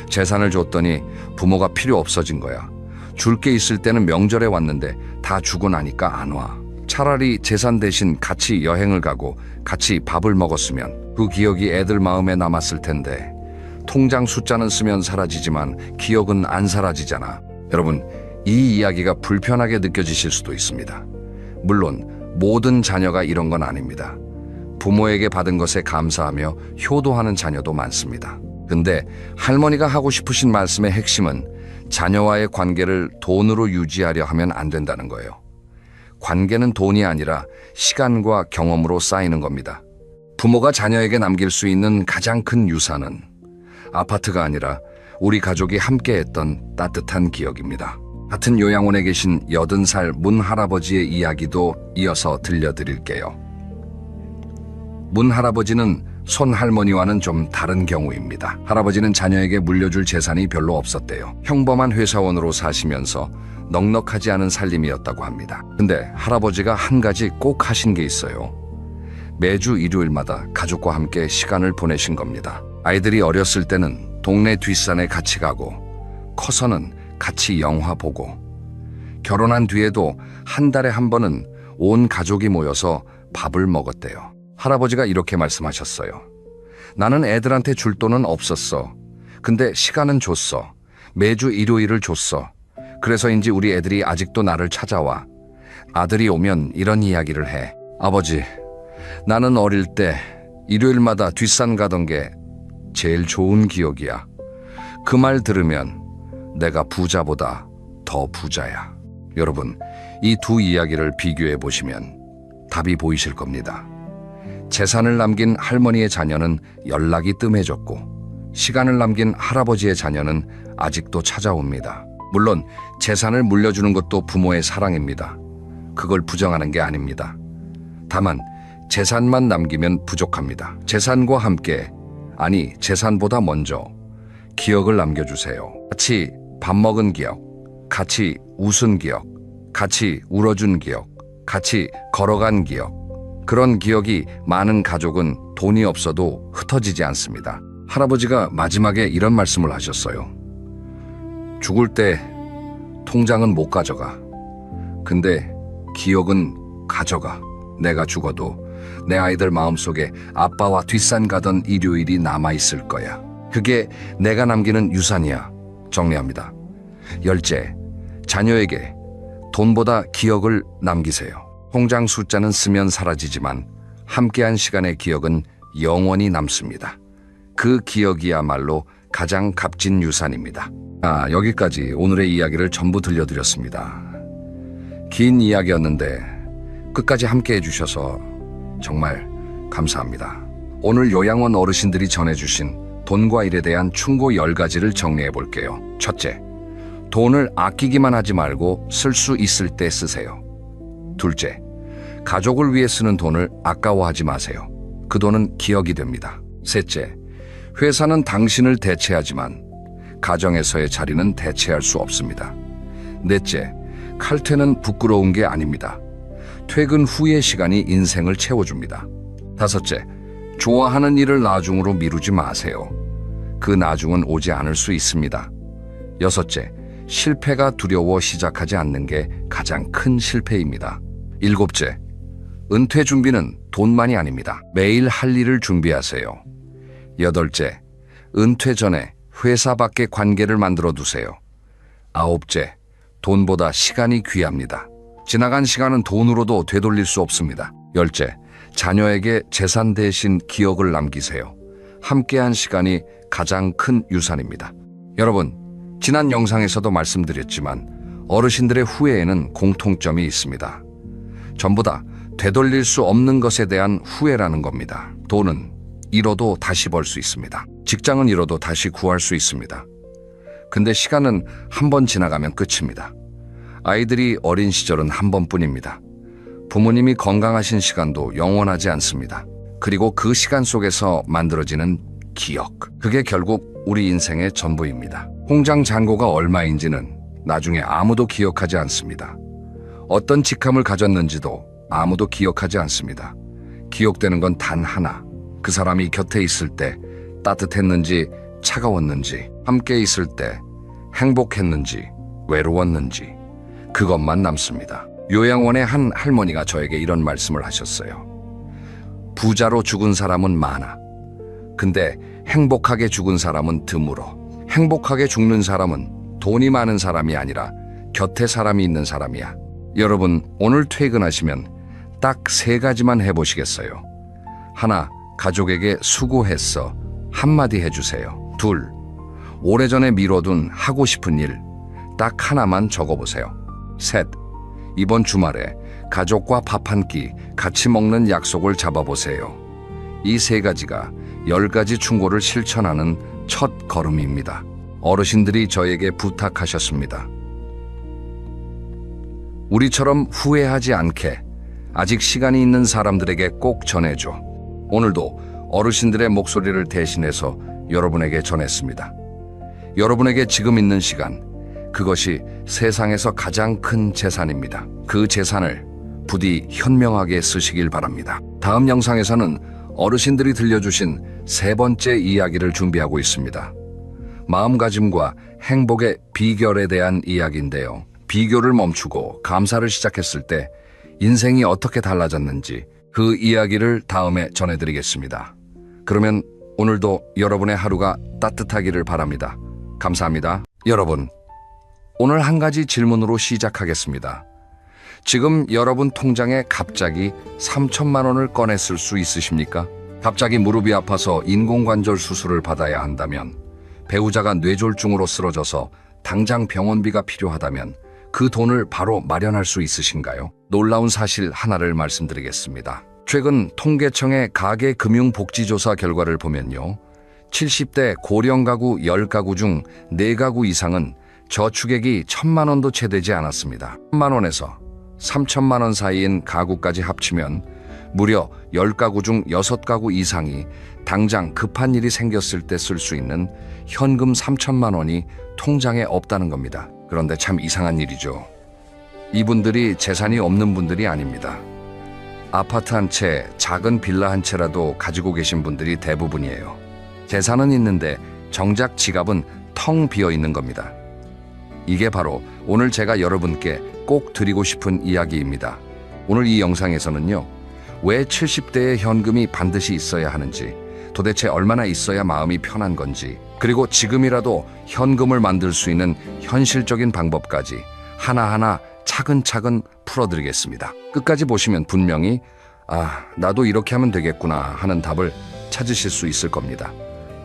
재산을 줬더니 부모가 필요 없어진 거야. 줄 게 있을 때는 명절에 왔는데 다 주고 나니까 안 와. 차라리 재산 대신 같이 여행을 가고 같이 밥을 먹었으면 그 기억이 애들 마음에 남았을 텐데 통장 숫자는 쓰면 사라지지만 기억은 안 사라지잖아. 여러분, 이 이야기가 불편하게 느껴지실 수도 있습니다. 물론 모든 자녀가 이런 건 아닙니다. 부모에게 받은 것에 감사하며 효도하는 자녀도 많습니다. 근데 할머니가 하고 싶으신 말씀의 핵심은 자녀와의 관계를 돈으로 유지하려 하면 안 된다는 거예요. 관계는 돈이 아니라 시간과 경험으로 쌓이는 겁니다. 부모가 자녀에게 남길 수 있는 가장 큰 유산은 아파트가 아니라 우리 가족이 함께했던 따뜻한 기억입니다. 같은 요양원에 계신 80살 문 할아버지의 이야기도 이어서 들려드릴게요. 문 할아버지는 손 할머니와는 좀 다른 경우입니다. 할아버지는 자녀에게 물려줄 재산이 별로 없었대요. 평범한 회사원으로 사시면서 넉넉하지 않은 살림이었다고 합니다. 근데 할아버지가 한 가지 꼭 하신 게 있어요. 매주 일요일마다 가족과 함께 시간을 보내신 겁니다. 아이들이 어렸을 때는 동네 뒷산에 같이 가고 커서는 같이 영화 보고 결혼한 뒤에도 한 달에 한 번은 온 가족이 모여서 밥을 먹었대요. 할아버지가 이렇게 말씀하셨어요. 나는 애들한테 줄 돈은 없었어. 근데 시간은 줬어. 매주 일요일을 줬어. 그래서인지 우리 애들이 아직도 나를 찾아와. 아들이 오면 이런 이야기를 해. 아버지, 나는 어릴 때 일요일마다 뒷산 가던 게 제일 좋은 기억이야. 그 말 들으면 내가 부자보다 더 부자야. 여러분, 이 두 이야기를 비교해 보시면 답이 보이실 겁니다. 재산을 남긴 할머니의 자녀는 연락이 뜸해졌고 시간을 남긴 할아버지의 자녀는 아직도 찾아옵니다. 물론 재산을 물려주는 것도 부모의 사랑입니다. 그걸 부정하는 게 아닙니다. 다만 재산만 남기면 부족합니다. 재산과 함께, 아니 재산보다 먼저 기억을 남겨주세요. 같이 밥 먹은 기억, 같이 웃은 기억, 같이 울어준 기억, 같이 걸어간 기억. 그런 기억이 많은 가족은 돈이 없어도 흩어지지 않습니다. 할아버지가 마지막에 이런 말씀을 하셨어요. 죽을 때 통장은 못 가져가. 근데 기억은 가져가. 내가 죽어도 내 아이들 마음속에 아빠와 뒷산 가던 일요일이 남아있을 거야. 그게 내가 남기는 유산이야. 정리합니다. 열째, 자녀에게 돈보다 기억을 남기세요. 통장 숫자는 쓰면 사라지지만 함께한 시간의 기억은 영원히 남습니다. 그 기억이야말로 가장 값진 유산입니다. 여기까지 오늘의 이야기를 전부 들려드렸습니다. 긴 이야기였는데 끝까지 함께해 주셔서 정말 감사합니다. 오늘 요양원 어르신들이 전해주신 돈과 일에 대한 충고 10가지를 정리해 볼게요. 첫째, 돈을 아끼기만 하지 말고 쓸 수 있을 때 쓰세요. 둘째, 가족을 위해 쓰는 돈을 아까워하지 마세요. 그 돈은 기억이 됩니다. 셋째, 회사는 당신을 대체하지만 가정에서의 자리는 대체할 수 없습니다. 넷째, 칼퇴는 부끄러운 게 아닙니다. 퇴근 후의 시간이 인생을 채워줍니다. 다섯째, 좋아하는 일을 나중으로 미루지 마세요. 그 나중은 오지 않을 수 있습니다. 여섯째, 실패가 두려워 시작하지 않는 게 가장 큰 실패입니다. 일곱째, 은퇴 준비는 돈만이 아닙니다. 매일 할 일을 준비하세요. 여덟째, 은퇴 전에 회사 밖의 관계를 만들어 두세요. 아홉째, 돈보다 시간이 귀합니다. 지나간 시간은 돈으로도 되돌릴 수 없습니다. 열째, 자녀에게 재산 대신 기억을 남기세요. 함께한 시간이 가장 큰 유산입니다. 여러분, 지난 영상에서도 말씀드렸지만 어르신들의 후회에는 공통점이 있습니다. 전부 다 되돌릴 수 없는 것에 대한 후회라는 겁니다. 돈은 잃어도 다시 벌 수 있습니다. 직장은 잃어도 다시 구할 수 있습니다. 근데 시간은 한 번 지나가면 끝입니다. 아이들이 어린 시절은 한 번뿐입니다. 부모님이 건강하신 시간도 영원하지 않습니다. 그리고 그 시간 속에서 만들어지는 기억, 그게 결국 우리 인생의 전부입니다. 통장 잔고가 얼마인지는 나중에 아무도 기억하지 않습니다. 어떤 직함을 가졌는지도 아무도 기억하지 않습니다. 기억되는 건 단 하나, 그 사람이 곁에 있을 때 따뜻했는지 차가웠는지, 함께 있을 때 행복했는지 외로웠는지, 그것만 남습니다. 요양원의 한 할머니가 저에게 이런 말씀을 하셨어요. 부자로 죽은 사람은 많아. 근데 행복하게 죽은 사람은 드물어. 행복하게 죽는 사람은 돈이 많은 사람이 아니라 곁에 사람이 있는 사람이야. 여러분, 오늘 퇴근하시면 딱 3가지만 해보시겠어요? 하나, 가족에게 수고했어. 한마디 해주세요. 둘, 오래전에 미뤄둔 하고 싶은 일 딱 하나만 적어보세요. 셋, 이번 주말에 가족과 밥 한 끼 같이 먹는 약속을 잡아보세요. 이 세 가지가 10가지 충고를 실천하는 첫 걸음입니다. 어르신들이 저에게 부탁하셨습니다. 우리처럼 후회하지 않게 아직 시간이 있는 사람들에게 꼭 전해줘. 오늘도 어르신들의 목소리를 대신해서 여러분에게 전했습니다. 여러분에게 지금 있는 시간, 그것이 세상에서 가장 큰 재산입니다. 그 재산을 부디 현명하게 쓰시길 바랍니다. 다음 영상에서는 어르신들이 들려주신 세 번째 이야기를 준비하고 있습니다. 마음가짐과 행복의 비결에 대한 이야기인데요. 비교를 멈추고 감사를 시작했을 때 인생이 어떻게 달라졌는지 그 이야기를 다음에 전해드리겠습니다. 그러면 오늘도 여러분의 하루가 따뜻하기를 바랍니다. 감사합니다. 여러분, 오늘 한 가지 질문으로 시작하겠습니다. 지금 여러분 통장에 갑자기 3천만 원을 꺼냈을 수 있으십니까? 갑자기 무릎이 아파서 인공관절 수술을 받아야 한다면, 배우자가 뇌졸중으로 쓰러져서 당장 병원비가 필요하다면 그 돈을 바로 마련할 수 있으신가요? 놀라운 사실 하나를 말씀드리겠습니다. 최근 통계청의 가계금융복지조사 결과를 보면요, 70대 고령 가구 10가구 중 4가구 이상은 저축액이 1,000만 원도 채 되지 않았습니다. 1,000만 원에서 3,000만 원 사이인 가구까지 합치면 무려 10가구 중 6가구 이상이 당장 급한 일이 생겼을 때 쓸 수 있는 현금 3,000만 원이 통장에 없다는 겁니다. 그런데 참 이상한 일이죠. 이분들이 재산이 없는 분들이 아닙니다. 아파트 한 채, 작은 빌라 한 채라도 가지고 계신 분들이 대부분이에요. 재산은 있는데 정작 지갑은 텅 비어 있는 겁니다. 이게 바로 오늘 제가 여러분께 꼭 드리고 싶은 이야기입니다. 오늘 이 영상에서는요, 왜 70대의 현금이 반드시 있어야 하는지, 도대체 얼마나 있어야 마음이 편한 건지, 그리고 지금이라도 현금을 만들 수 있는 현실적인 방법까지 하나하나 차근차근 풀어드리겠습니다. 끝까지 보시면 분명히 나도 이렇게 하면 되겠구나 하는 답을 찾으실 수 있을 겁니다.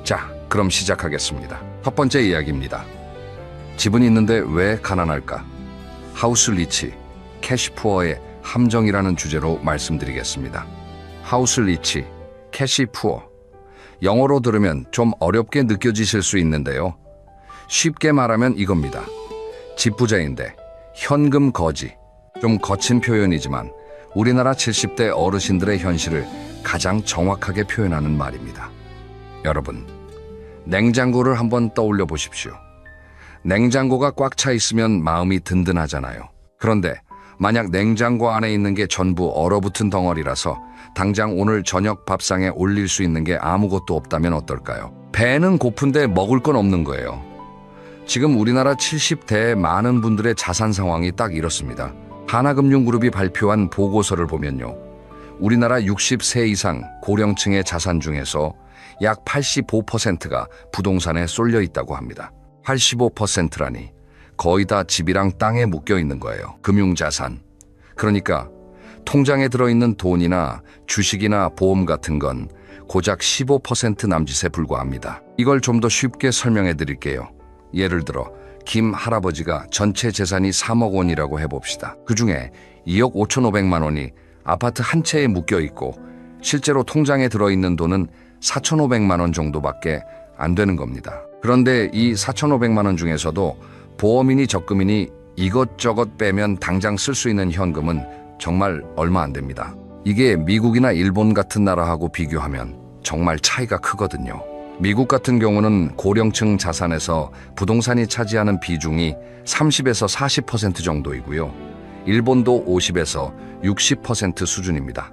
자, 그럼 시작하겠습니다. 첫 번째 이야기입니다. 집은 있는데 왜 가난할까? 하우스 리치, 캐시푸어의 함정이라는 주제로 말씀드리겠습니다. 하우스 리치, 캐시푸어. 영어로 들으면 좀 어렵게 느껴지실 수 있는데요. 쉽게 말하면 이겁니다. 집 부자인데 현금 거지. 좀 거친 표현이지만 우리나라 70대 어르신들의 현실을 가장 정확하게 표현하는 말입니다. 여러분, 냉장고를 한번 떠올려 보십시오. 냉장고가 꽉 차 있으면 마음이 든든하잖아요. 그런데 만약 냉장고 안에 있는 게 전부 얼어붙은 덩어리라서 당장 오늘 저녁 밥상에 올릴 수 있는 게 아무것도 없다면 어떨까요? 배는 고픈데 먹을 건 없는 거예요. 지금 우리나라 70대의 많은 분들의 자산 상황이 딱 이렇습니다. 하나금융그룹이 발표한 보고서를 보면요, 우리나라 60세 이상 고령층의 자산 중에서 약 85%가 부동산에 쏠려 있다고 합니다. 85%라니 거의 다 집이랑 땅에 묶여 있는 거예요. 금융자산. 그러니까 통장에 들어있는 돈이나 주식이나 보험 같은 건 고작 15% 남짓에 불과합니다. 이걸 좀 더 쉽게 설명해 드릴게요. 예를 들어 김 할아버지가 전체 재산이 3억 원이라고 해봅시다. 그중에 2억 5,500만 원이 아파트 한 채에 묶여 있고 실제로 통장에 들어있는 돈은 4,500만 원 정도밖에 안 되는 겁니다. 그런데 이 4,500만 원 중에서도 보험이니 적금이니 이것저것 빼면 당장 쓸 수 있는 현금은 정말 얼마 안 됩니다. 이게 미국이나 일본 같은 나라하고 비교하면 정말 차이가 크거든요. 미국 같은 경우는 고령층 자산에서 부동산이 차지하는 비중이 30에서 40% 정도이고요. 일본도 50에서 60% 수준입니다.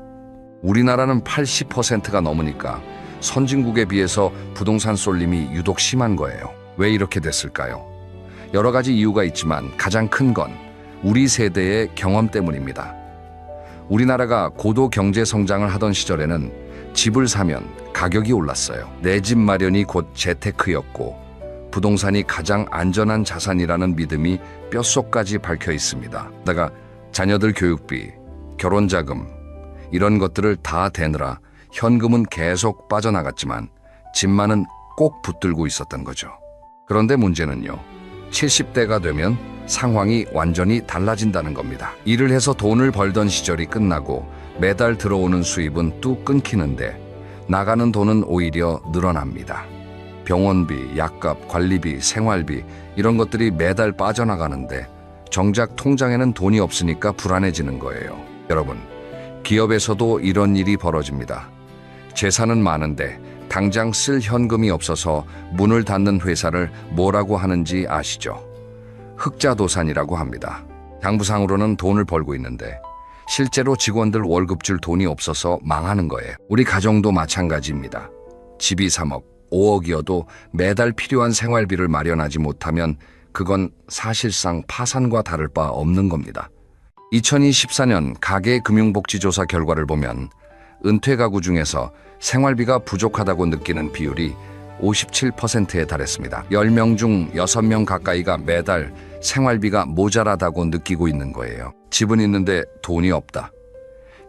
우리나라는 80%가 넘으니까 선진국에 비해서 부동산 쏠림이 유독 심한 거예요. 왜 이렇게 됐을까요? 여러 가지 이유가 있지만 가장 큰 건 우리 세대의 경험 때문입니다. 우리나라가 고도 경제 성장을 하던 시절에는 집을 사면 가격이 올랐어요. 내 집 마련이 곧 재테크였고 부동산이 가장 안전한 자산이라는 믿음이 뼛속까지 박혀 있습니다. 다가 자녀들 교육비, 결혼자금 이런 것들을 다 대느라 현금은 계속 빠져나갔지만 집만은 꼭 붙들고 있었던 거죠. 그런데 문제는요, 70대가 되면 상황이 완전히 달라진다는 겁니다. 일을 해서 돈을 벌던 시절이 끝나고 매달 들어오는 수입은 뚝 끊기는데 나가는 돈은 오히려 늘어납니다. 병원비, 약값, 관리비, 생활비 이런 것들이 매달 빠져나가는데 정작 통장에는 돈이 없으니까 불안해지는 거예요. 여러분, 기업에서도 이런 일이 벌어집니다. 재산은 많은데 당장 쓸 현금이 없어서 문을 닫는 회사를 뭐라고 하는지 아시죠? 흑자도산이라고 합니다. 장부상으로는 돈을 벌고 있는데 실제로 직원들 월급 줄 돈이 없어서 망하는 거예요. 우리 가정도 마찬가지입니다. 집이 3억, 5억이어도 매달 필요한 생활비를 마련하지 못하면 그건 사실상 파산과 다를 바 없는 겁니다. 2024년 가계금융복지조사 결과를 보면 은퇴 가구 중에서 생활비가 부족하다고 느끼는 비율이 57%에 달했습니다. 10명 중 6명 가까이가 매달 생활비가 모자라다고 느끼고 있는 거예요. 집은 있는데 돈이 없다.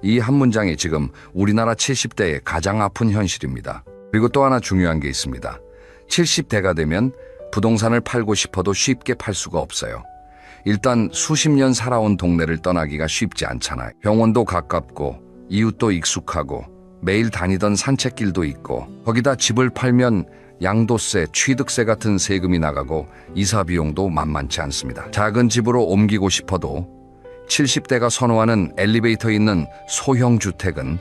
이 한 문장이 지금 우리나라 70대의 가장 아픈 현실입니다. 그리고 또 하나 중요한 게 있습니다. 70대가 되면 부동산을 팔고 싶어도 쉽게 팔 수가 없어요. 일단 수십 년 살아온 동네를 떠나기가 쉽지 않잖아요. 병원도 가깝고 이웃도 익숙하고 매일 다니던 산책길도 있고 거기다 집을 팔면 양도세, 취득세 같은 세금이 나가고 이사 비용도 만만치 않습니다. 작은 집으로 옮기고 싶어도 70대가 선호하는 엘리베이터 있는 소형 주택은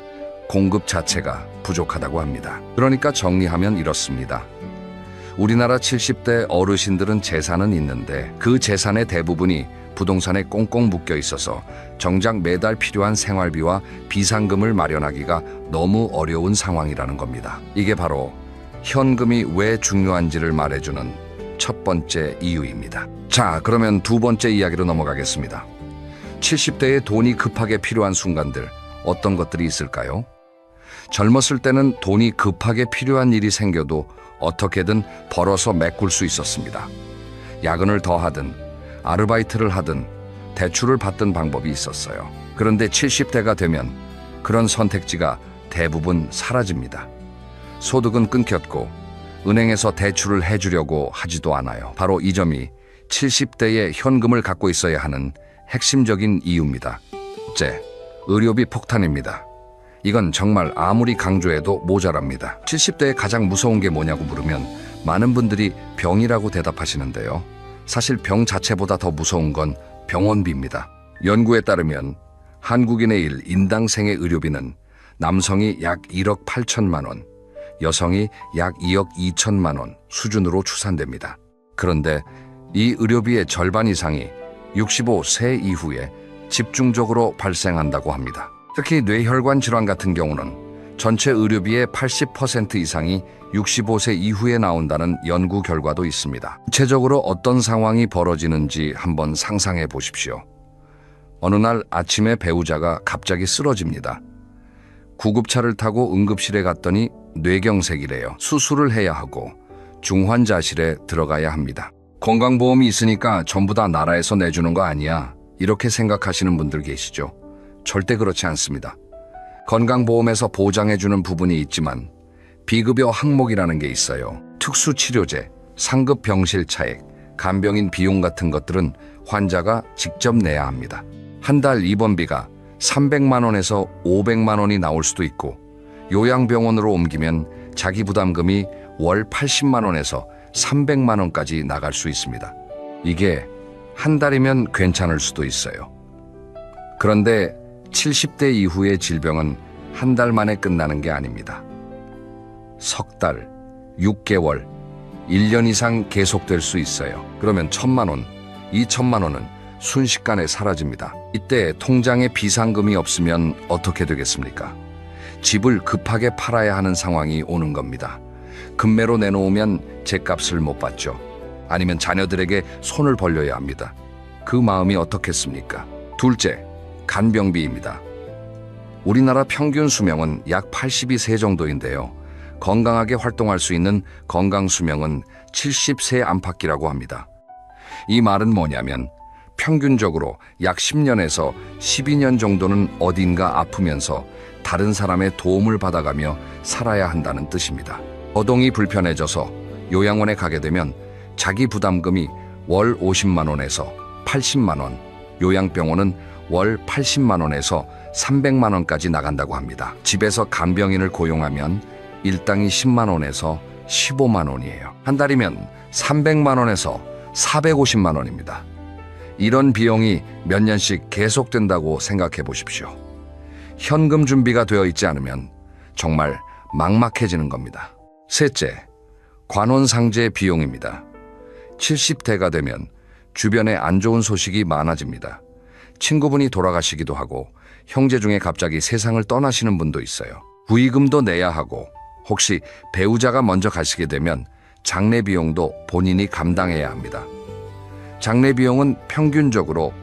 공급 자체가 부족하다고 합니다. 그러니까 정리하면 이렇습니다. 우리나라 70대 어르신들은 재산은 있는데 그 재산의 대부분이 부동산에 꽁꽁 묶여 있어서 정작 매달 필요한 생활비와 비상금을 마련하기가 너무 어려운 상황이라는 겁니다. 이게 바로 현금이 왜 중요한지를 말해주는 첫 번째 이유입니다. 자, 그러면 두 번째 이야기로 넘어가겠습니다. 70대에 돈이 급하게 필요한 순간들, 어떤 것들이 있을까요? 젊었을 때는 돈이 급하게 필요한 일이 생겨도 어떻게든 벌어서 메꿀 수 있었습니다. 야근을 더 하든 아르바이트를 하든 대출을 받든 방법이 있었어요. 그런데 70대가 되면 그런 선택지가 대부분 사라집니다. 소득은 끊겼고 은행에서 대출을 해주려고 하지도 않아요. 바로 이 점이 70대의 현금을 갖고 있어야 하는 핵심적인 이유입니다. 둘째, 의료비 폭탄입니다. 이건 정말 아무리 강조해도 모자랍니다. 70대에 가장 무서운 게 뭐냐고 물으면 많은 분들이 병이라고 대답하시는데요. 사실 병 자체보다 더 무서운 건 병원비입니다. 연구에 따르면 한국인의 인당 생애 의료비는 남성이 약 1억 8천만 원, 여성이 약 2억 2천만 원 수준으로 추산됩니다. 그런데 이 의료비의 절반 이상이 65세 이후에 집중적으로 발생한다고 합니다. 특히 뇌혈관 질환 같은 경우는 전체 의료비의 80% 이상이 65세 이후에 나온다는 연구 결과도 있습니다. 구체적으로 어떤 상황이 벌어지는지 한번 상상해 보십시오. 어느 날 아침에 배우자가 갑자기 쓰러집니다. 구급차를 타고 응급실에 갔더니 뇌경색이래요. 수술을 해야 하고 중환자실에 들어가야 합니다. 건강보험이 있으니까 전부 다 나라에서 내주는 거 아니야, 이렇게 생각하시는 분들 계시죠? 절대 그렇지 않습니다. 건강보험에서 보장해주는 부분이 있지만 비급여 항목이라는 게 있어요. 특수치료제, 상급 병실 차액, 간병인 비용 같은 것들은 환자가 직접 내야 합니다. 한 달 입원비가 300만 원에서 500만 원이 나올 수도 있고 요양병원으로 옮기면 자기 부담금이 월 80만 원에서 300만 원까지 나갈 수 있습니다. 이게 한 달이면 괜찮을 수도 있어요. 그런데 70대 이후의 질병은 한 달 만에 끝나는 게 아닙니다. 석 달, 6개월, 1년 이상 계속될 수 있어요. 그러면 1,000만 원, 2,000만 원은 순식간에 사라집니다. 이때 통장에 비상금이 없으면 어떻게 되겠습니까? 집을 급하게 팔아야 하는 상황이 오는 겁니다. 금매로 내놓으면 제값을 못 받죠. 아니면 자녀들에게 손을 벌려야 합니다. 그 마음이 어떻겠습니까? 둘째, 간병비입니다. 우리나라 평균 수명은 약 82세 정도인데요. 건강하게 활동할 수 있는 건강 수명은 70세 안팎이라고 합니다. 이 말은 뭐냐면 평균적으로 약 10년에서 12년 정도는 어딘가 아프면서 다른 사람의 도움을 받아가며 살아야 한다는 뜻입니다. 거동이 불편해져서 요양원에 가게 되면 자기 부담금이 월 50만 원에서 80만 원, 요양병원은 월 80만 원에서 300만 원까지 나간다고 합니다. 집에서 간병인을 고용하면 일당이 10만 원에서 15만 원이에요. 한 달이면 300만 원에서 450만 원입니다. 이런 비용이 몇 년씩 계속된다고 생각해 보십시오. 현금 준비가 되어 있지 않으면 정말 막막해지는 겁니다. 셋째, 관혼상제 비용입니다. 70대가 되면 주변에 안 좋은 소식이 많아집니다. 친구분이 돌아가시기도 하고 형제 중에 갑자기 세상을 떠나시는 분도 있어요. 부의금도 내야 하고 혹시 배우자가 먼저 가시게 되면 장례 비용도 본인이 감당해야 합니다. 장례 비용은 평균적으로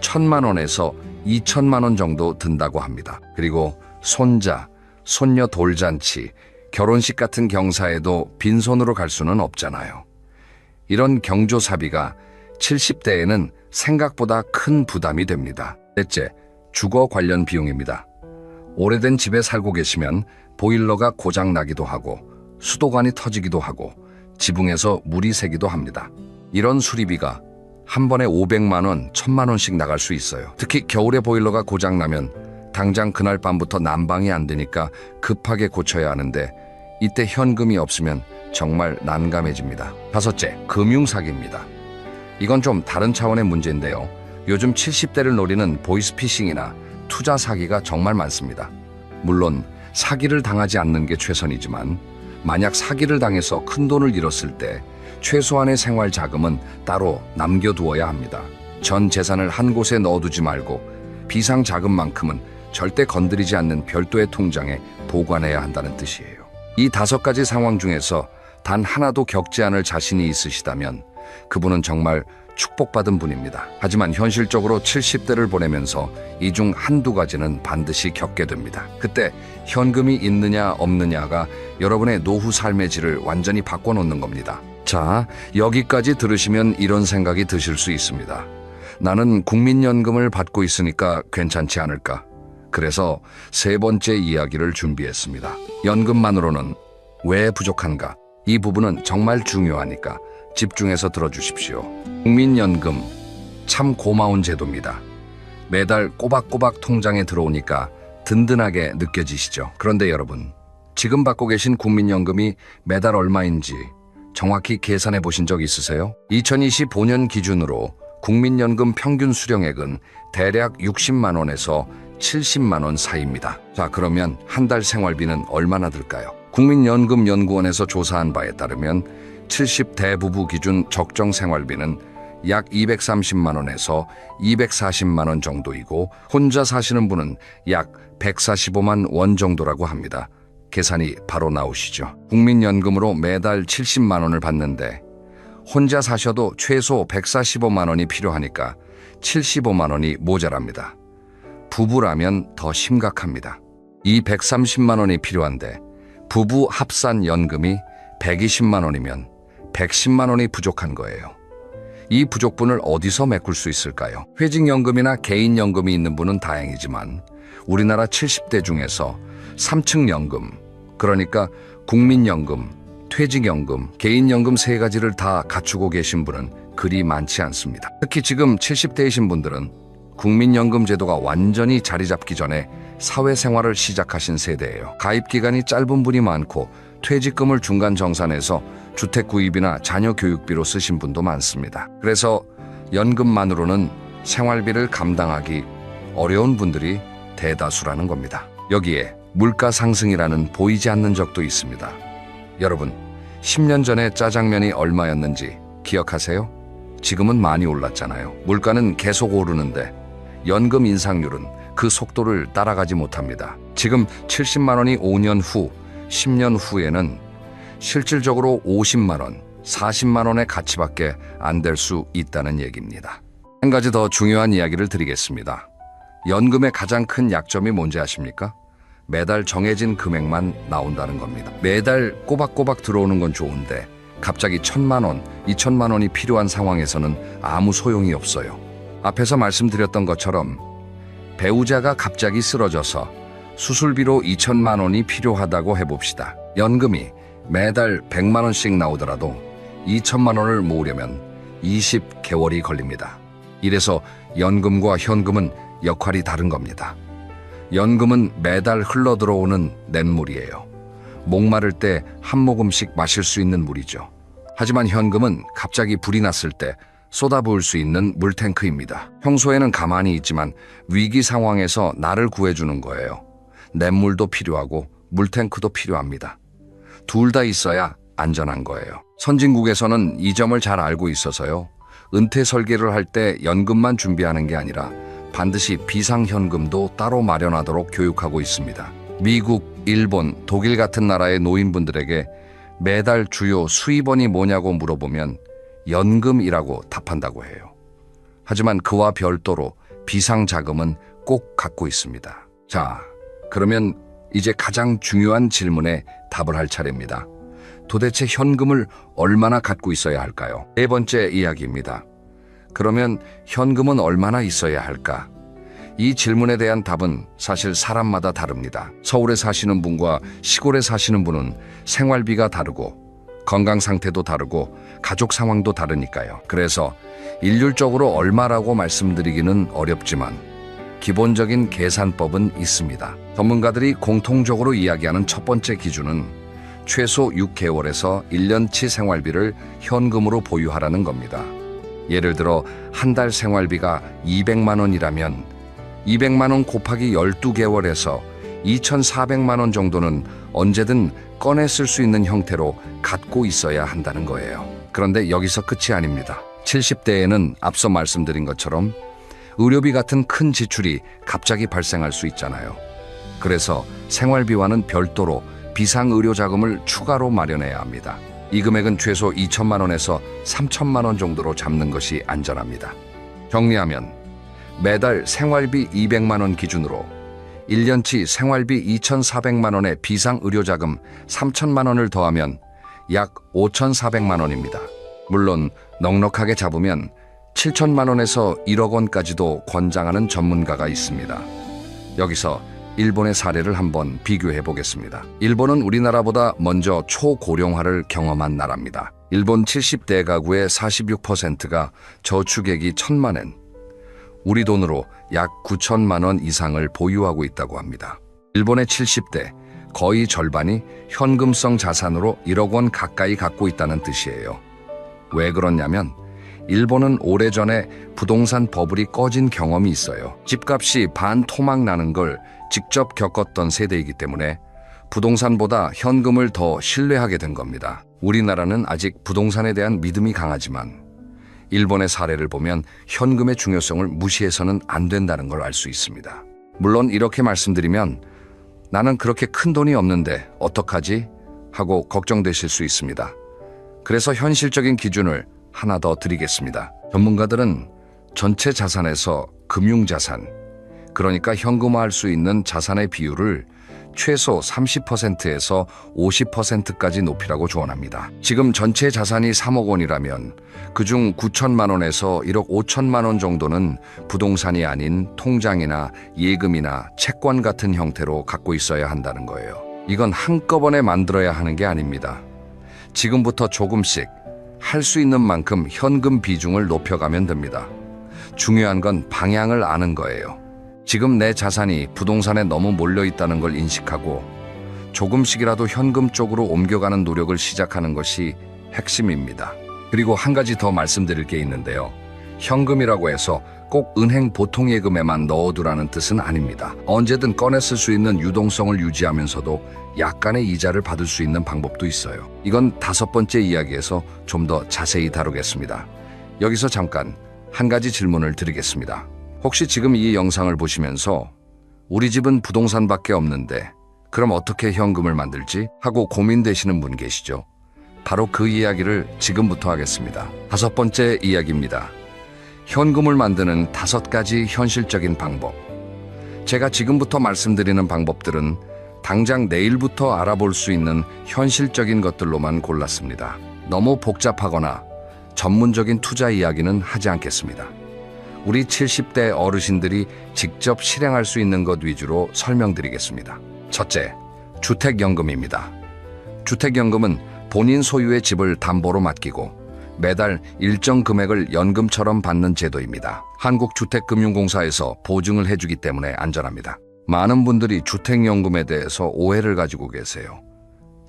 1,000만 원에서 2천만 원 정도 든다고 합니다. 그리고 손자, 손녀 돌잔치, 결혼식 같은 경사에도 빈손으로 갈 수는 없잖아요. 이런 경조사비가 70대에는 생각보다 큰 부담이 됩니다. 넷째, 주거 관련 비용입니다. 오래된 집에 살고 계시면 보일러가 고장 나기도 하고 수도관이 터지기도 하고 지붕에서 물이 새기도 합니다. 이런 수리비가 한 번에 500만 원, 1,000만 원씩 나갈 수 있어요. 특히 겨울에 보일러가 고장 나면 당장 그날 밤부터 난방이 안 되니까 급하게 고쳐야 하는데 이때 현금이 없으면 정말 난감해집니다. 다섯째, 금융사기입니다. 이건 좀 다른 차원의 문제인데요. 요즘 70대를 노리는 보이스피싱이나 투자 사기가 정말 많습니다. 물론 사기를 당하지 않는 게 최선이지만 만약 사기를 당해서 큰 돈을 잃었을 때 최소한의 생활 자금은 따로 남겨두어야 합니다. 전 재산을 한 곳에 넣어두지 말고 비상 자금만큼은 절대 건드리지 않는 별도의 통장에 보관해야 한다는 뜻이에요. 이 5가지 상황 중에서 단 하나도 겪지 않을 자신이 있으시다면 그분은 정말 축복받은 분입니다. 하지만 현실적으로 70대를 보내면서 이 중 한두 가지는 반드시 겪게 됩니다. 그때 현금이 있느냐 없느냐가 여러분의 노후 삶의 질을 완전히 바꿔놓는 겁니다. 자, 여기까지 들으시면 이런 생각이 드실 수 있습니다. 나는 국민연금을 받고 있으니까 괜찮지 않을까? 그래서 세 번째 이야기를 준비했습니다. 연금만으로는 왜 부족한가? 이 부분은 정말 중요하니까 집중해서 들어주십시오. 국민연금, 참 고마운 제도입니다. 매달 꼬박꼬박 통장에 들어오니까 든든하게 느껴지시죠? 그런데 여러분, 지금 받고 계신 국민연금이 매달 얼마인지 정확히 계산해 보신 적 있으세요? 2025년 기준으로 국민연금 평균 수령액은 대략 60만 원에서 70만 원 사이입니다. 자, 그러면 한 달 생활비는 얼마나 들까요? 국민연금연구원에서 조사한 바에 따르면 70대 부부 기준 적정 생활비는 약 230만 원에서 240만 원 정도이고 혼자 사시는 분은 약 145만 원 정도라고 합니다. 계산이 바로 나오시죠? 국민연금으로 매달 70만 원을 받는데 혼자 사셔도 최소 145만 원이 필요하니까 75만 원이 모자랍니다. 부부라면 더 심각합니다. 이 130만 원이 필요한데 부부 합산 연금이 120만 원이면 110만 원이 부족한 거예요. 이 부족분을 어디서 메꿀 수 있을까요? 회직연금이나 개인연금이 있는 분은 다행이지만 우리나라 70대 중에서 3층 연금, 그러니까 국민연금, 퇴직연금, 개인연금 세 가지를 다 갖추고 계신 분은 그리 많지 않습니다. 특히 지금 70대이신 분들은 국민연금 제도가 완전히 자리 잡기 전에 사회생활을 시작하신 세대예요. 가입 기간이 짧은 분이 많고 퇴직금을 중간 정산해서 주택 구입이나 자녀 교육비로 쓰신 분도 많습니다. 그래서 연금만으로는 생활비를 감당하기 어려운 분들이 대다수라는 겁니다. 여기에 물가 상승이라는 보이지 않는 적도 있습니다. 여러분, 10년 전에 짜장면이 얼마였는지 기억하세요? 지금은 많이 올랐잖아요. 물가는 계속 오르는데 연금 인상률은 그 속도를 따라가지 못합니다. 지금 70만 원이 5년 후, 10년 후에는 실질적으로 50만 원, 40만 원의 가치밖에 안 될 수 있다는 얘기입니다. 한 가지 더 중요한 이야기를 드리겠습니다. 연금의 가장 큰 약점이 뭔지 아십니까? 매달 정해진 금액만 나온다는 겁니다. 매달 꼬박꼬박 들어오는 건 좋은데 갑자기 1,000만 원, 2,000만 원이 필요한 상황에서는 아무 소용이 없어요. 앞에서 말씀드렸던 것처럼 배우자가 갑자기 쓰러져서 수술비로 2천만 원이 필요하다고 해봅시다. 연금이 매달 100만 원씩 나오더라도 2천만 원을 모으려면 20개월이 걸립니다. 이래서 연금과 현금은 역할이 다른 겁니다. 연금은 매달 흘러들어오는 냇물이에요. 목마를 때 한 모금씩 마실 수 있는 물이죠. 하지만 현금은 갑자기 불이 났을 때 쏟아부을 수 있는 물탱크입니다. 평소에는 가만히 있지만 위기 상황에서 나를 구해주는 거예요. 냇물도 필요하고 물탱크도 필요합니다. 둘 다 있어야 안전한 거예요. 선진국에서는 이 점을 잘 알고 있어서요. 은퇴 설계를 할 때 연금만 준비하는 게 아니라 반드시 비상현금도 따로 마련하도록 교육하고 있습니다. 미국, 일본, 독일 같은 나라의 노인분들에게 매달 주요 수입원이 뭐냐고 물어보면 연금이라고 답한다고 해요. 하지만 그와 별도로 비상자금은 꼭 갖고 있습니다. 자, 그러면 이제 가장 중요한 질문에 답을 할 차례입니다. 도대체 현금을 얼마나 갖고 있어야 할까요? 네 번째 이야기입니다. 그러면 현금은 얼마나 있어야 할까? 이 질문에 대한 답은 사실 사람마다 다릅니다. 서울에 사시는 분과 시골에 사시는 분은 생활비가 다르고 건강 상태도 다르고 가족 상황도 다르니까요. 그래서 일률적으로 얼마라고 말씀드리기는 어렵지만 기본적인 계산법은 있습니다. 전문가들이 공통적으로 이야기하는 첫 번째 기준은 최소 6개월에서 1년치 생활비를 현금으로 보유하라는 겁니다. 예를 들어 한 달 생활비가 200만 원이라면 200만 원 곱하기 12개월에서 2,400만 원 정도는 언제든 꺼내 쓸 수 있는 형태로 갖고 있어야 한다는 거예요. 그런데 여기서 끝이 아닙니다. 70대에는 앞서 말씀드린 것처럼 의료비 같은 큰 지출이 갑자기 발생할 수 있잖아요. 그래서 생활비와는 별도로 비상의료자금을 추가로 마련해야 합니다. 이 금액은 최소 2천만 원에서 3천만 원 정도로 잡는 것이 안전합니다. 정리하면 매달 생활비 200만 원 기준으로 1년치 생활비 2,400만 원의 비상의료자금 3천만 원을 더하면 약 5,400만 원입니다. 물론 넉넉하게 잡으면 7천만 원에서 1억 원까지도 권장하는 전문가가 있습니다. 여기서 일본의 사례를 한번 비교해 보겠습니다. 일본은 우리나라보다 먼저 초고령화를 경험한 나라입니다. 일본 70대 가구의 46%가 저축액이 1,000만 엔, 우리 돈으로 약 9천만 원 이상을 보유하고 있다고 합니다. 일본의 70대 거의 절반이 현금성 자산으로 1억 원 가까이 갖고 있다는 뜻이에요. 왜 그러냐면 일본은 오래전에 부동산 버블이 꺼진 경험이 있어요. 집값이 반토막 나는 걸 직접 겪었던 세대이기 때문에 부동산보다 현금을 더 신뢰하게 된 겁니다. 우리나라는 아직 부동산에 대한 믿음이 강하지만 일본의 사례를 보면 현금의 중요성을 무시해서는 안 된다는 걸 알 수 있습니다. 물론 이렇게 말씀드리면 나는 그렇게 큰 돈이 없는데 어떡하지? 하고 걱정되실 수 있습니다. 그래서 현실적인 기준을 하나 더 드리겠습니다. 전문가들은 전체 자산에서 금융자산, 그러니까 현금화할 수 있는 자산의 비율을 최소 30%에서 50%까지 높이라고 조언합니다. 지금 전체 자산이 3억 원이라면 그중 9천만 원에서 1억 5천만 원 정도는 부동산이 아닌 통장이나 예금이나 채권 같은 형태로 갖고 있어야 한다는 거예요. 이건 한꺼번에 만들어야 하는 게 아닙니다. 지금부터 조금씩 할 수 있는 만큼 현금 비중을 높여가면 됩니다. 중요한 건 방향을 아는 거예요. 지금 내 자산이 부동산에 너무 몰려 있다는 걸 인식하고 조금씩이라도 현금 쪽으로 옮겨가는 노력을 시작하는 것이 핵심입니다. 그리고 한 가지 더 말씀드릴 게 있는데요. 현금이라고 해서 꼭 은행 보통 예금에만 넣어두라는 뜻은 아닙니다. 언제든 꺼내 쓸 수 있는 유동성을 유지하면서도 약간의 이자를 받을 수 있는 방법도 있어요. 이건 다섯 번째 이야기에서 좀 더 자세히 다루겠습니다. 여기서 잠깐 한 가지 질문을 드리겠습니다. 혹시 지금 이 영상을 보시면서 우리 집은 부동산밖에 없는데 그럼 어떻게 현금을 만들지? 하고 고민되시는 분 계시죠? 바로 그 이야기를 지금부터 하겠습니다. 다섯 번째 이야기입니다. 현금을 만드는 5가지 현실적인 방법. 제가 지금부터 말씀드리는 방법들은 당장 내일부터 알아볼 수 있는 현실적인 것들로만 골랐습니다. 너무 복잡하거나 전문적인 투자 이야기는 하지 않겠습니다. 우리 70대 어르신들이 직접 실행할 수 있는 것 위주로 설명드리겠습니다. 첫째, 주택연금입니다. 주택연금은 본인 소유의 집을 담보로 맡기고 매달 일정 금액을 연금처럼 받는 제도입니다. 한국주택금융공사에서 보증을 해주기 때문에 안전합니다. 많은 분들이 주택연금에 대해서 오해를 가지고 계세요.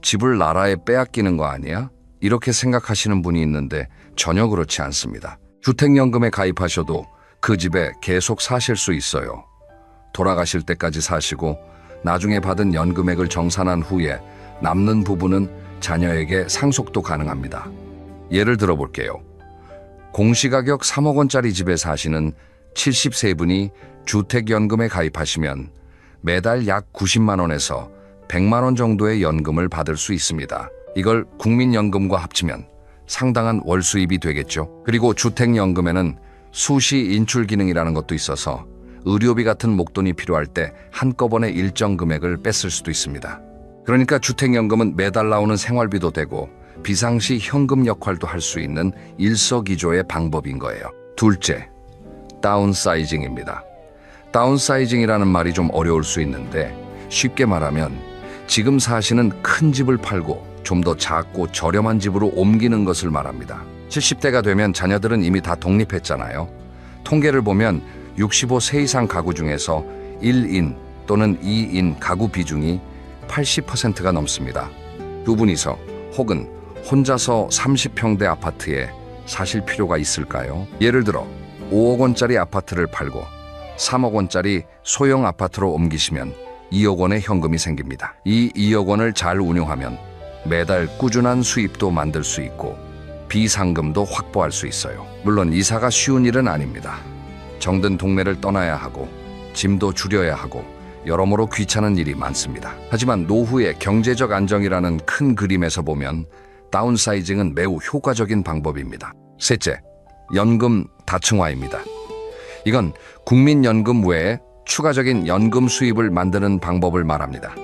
집을 나라에 빼앗기는 거 아니야? 이렇게 생각하시는 분이 있는데 전혀 그렇지 않습니다. 주택연금에 가입하셔도 그 집에 계속 사실 수 있어요. 돌아가실 때까지 사시고 나중에 받은 연금액을 정산한 후에 남는 부분은 자녀에게 상속도 가능합니다. 예를 들어 볼게요. 공시가격 3억 원짜리 집에 사시는 70세 분이 주택연금에 가입하시면 매달 약 90만 원에서 100만 원 정도의 연금을 받을 수 있습니다. 이걸 국민연금과 합치면 상당한 월 수입이 되겠죠. 그리고 주택연금에는 수시 인출 기능이라는 것도 있어서 의료비 같은 목돈이 필요할 때 한꺼번에 일정 금액을 뺐을 수도 있습니다. 그러니까 주택연금은 매달 나오는 생활비도 되고 비상시 현금 역할도 할 수 있는 일석이조의 방법인 거예요. 둘째, 다운사이징입니다. 다운사이징이라는 말이 좀 어려울 수 있는데 쉽게 말하면 지금 사시는 큰 집을 팔고 좀 더 작고 저렴한 집으로 옮기는 것을 말합니다. 70대가 되면 자녀들은 이미 다 독립했잖아요. 통계를 보면 65세 이상 가구 중에서 1인 또는 2인 가구 비중이 80%가 넘습니다. 두 분이서 혹은 혼자서 30평대 아파트에 사실 필요가 있을까요? 예를 들어 5억 원짜리 아파트를 팔고 3억 원짜리 소형 아파트로 옮기시면 2억 원의 현금이 생깁니다. 이 2억 원을 잘 운용하면 매달 꾸준한 수입도 만들 수 있고 비상금도 확보할 수 있어요. 물론 이사가 쉬운 일은 아닙니다. 정든 동네를 떠나야 하고 짐도 줄여야 하고 여러모로 귀찮은 일이 많습니다. 하지만 노후의 경제적 안정이라는 큰 그림에서 보면 다운사이징은 매우 효과적인 방법입니다. 셋째, 연금 다층화입니다. 이건 국민연금 외에 추가적인 연금 수입을 만드는 방법을 말합니다.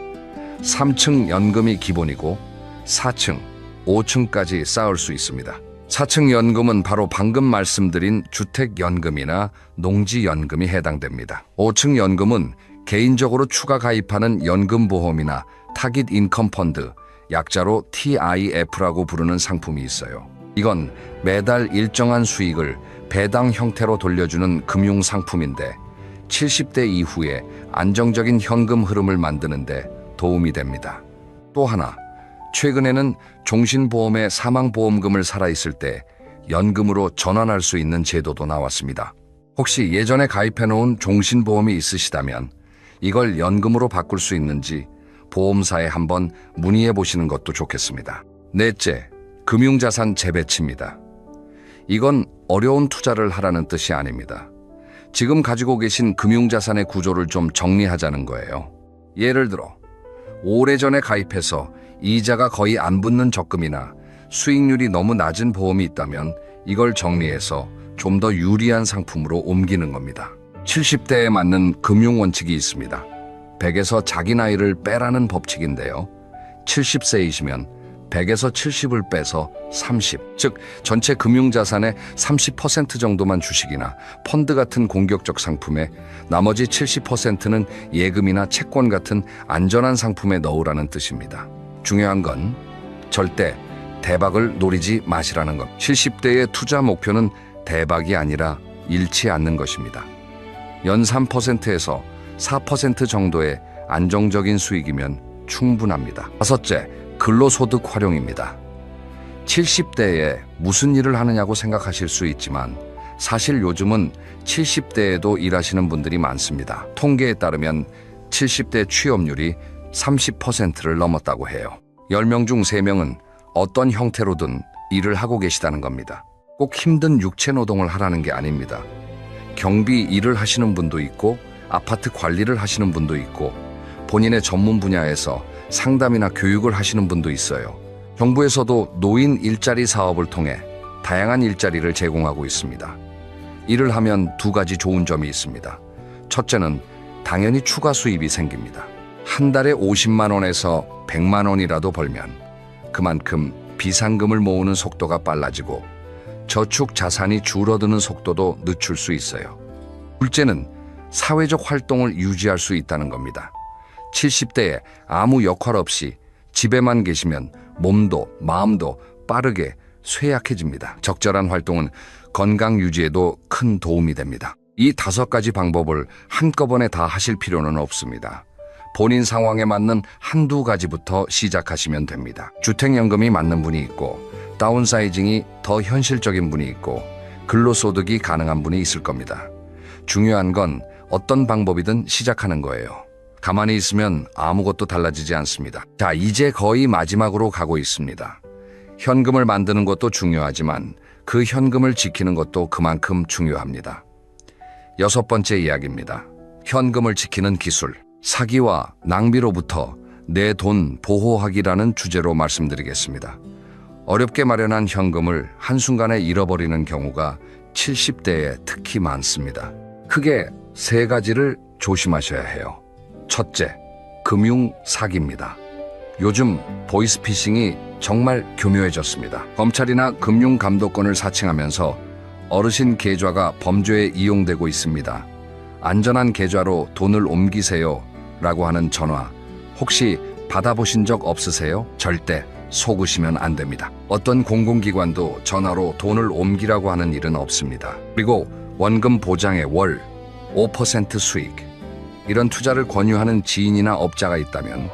3층 연금이 기본이고 4층, 5층까지 쌓을 수 있습니다. 4층 연금은 바로 방금 말씀드린 주택연금이나 농지연금이 해당됩니다. 5층 연금은 개인적으로 추가 가입하는 연금보험이나 타깃 인컴 펀드, 약자로 TIF라고 부르는 상품이 있어요. 이건 매달 일정한 수익을 배당 형태로 돌려주는 금융상품인데 70대 이후에 안정적인 현금 흐름을 만드는 데 도움이 됩니다. 또 하나, 최근에는 종신보험의 사망보험금을 살아있을 때 연금으로 전환할 수 있는 제도도 나왔습니다. 혹시 예전에 가입해놓은 종신보험이 있으시다면 이걸 연금으로 바꿀 수 있는지 보험사에 한번 문의해 보시는 것도 좋겠습니다. 넷째, 금융자산 재배치입니다. 이건 어려운 투자를 하라는 뜻이 아닙니다. 지금 가지고 계신 금융자산의 구조를 좀 정리하자는 거예요. 예를 들어 오래전에 가입해서 이자가 거의 안 붙는 적금이나 수익률이 너무 낮은 보험이 있다면 이걸 정리해서 좀 더 유리한 상품으로 옮기는 겁니다. 70대에 맞는 금융 원칙이 있습니다. 100에서 자기 나이를 빼라는 법칙인데요. 70세이시면 100에서 70을 빼서 30, 즉 전체 금융자산의 30% 정도만 주식이나 펀드 같은 공격적 상품에 나머지 70%는 예금이나 채권 같은 안전한 상품에 넣으라는 뜻입니다. 중요한 건 절대 대박을 노리지 마시라는 것. 70대의 투자 목표는 대박이 아니라 잃지 않는 것입니다. 연 3%에서 4% 정도의 안정적인 수익이면 충분합니다. 다섯째, 근로소득 활용입니다. 70대에 무슨 일을 하느냐고 생각하실 수 있지만 사실 요즘은 70대에도 일하시는 분들이 많습니다. 통계에 따르면 70대 취업률이 30%를 넘었다고 해요. 10명 중 3명은 어떤 형태로든 일을 하고 계시다는 겁니다. 꼭 힘든 육체 노동을 하라는 게 아닙니다. 경비 일을 하시는 분도 있고 아파트 관리를 하시는 분도 있고 본인의 전문 분야에서 상담이나 교육을 하시는 분도 있어요. 정부에서도 노인 일자리 사업을 통해 다양한 일자리를 제공하고 있습니다. 일을 하면 두 가지 좋은 점이 있습니다. 첫째는 당연히 추가 수입이 생깁니다. 한 달에 50만 원에서 100만 원이라도 벌면 그만큼 비상금을 모으는 속도가 빨라지고 저축 자산이 줄어드는 속도도 늦출 수 있어요. 둘째는 사회적 활동을 유지할 수 있다는 겁니다. 70대에 아무 역할 없이 집에만 계시면 몸도 마음도 빠르게 쇠약해집니다. 적절한 활동은 건강 유지에도 큰 도움이 됩니다. 이 5가지 방법을 한꺼번에 다 하실 필요는 없습니다. 본인 상황에 맞는 한두 가지부터 시작하시면 됩니다. 주택연금이 맞는 분이 있고 다운사이징이 더 현실적인 분이 있고 근로소득이 가능한 분이 있을 겁니다. 중요한 건 어떤 방법이든 시작하는 거예요. 가만히 있으면 아무것도 달라지지 않습니다. 자, 이제 거의 마지막으로 가고 있습니다. 현금을 만드는 것도 중요하지만 그 현금을 지키는 것도 그만큼 중요합니다. 6번째 이야기입니다. 현금을 지키는 기술. 사기와 낭비로부터 내 돈 보호하기라는 주제로 말씀드리겠습니다. 어렵게 마련한 현금을 한순간에 잃어버리는 경우가 70대에 특히 많습니다. 크게 3가지를 조심하셔야 해요. 첫째, 금융 사기입니다. 요즘 보이스피싱이 정말 교묘해졌습니다. 검찰이나 금융감독권을 사칭하면서 어르신 계좌가 범죄에 이용되고 있습니다. 안전한 계좌로 돈을 옮기세요 라고 하는 전화 혹시 받아보신 적 없으세요? 절대 속으시면 안 됩니다. 어떤 공공기관도 전화로 돈을 옮기라고 하는 일은 없습니다. 그리고 원금 보장에 월 5% 수익, 이런 투자를 권유하는 지인이나 업자가 있다면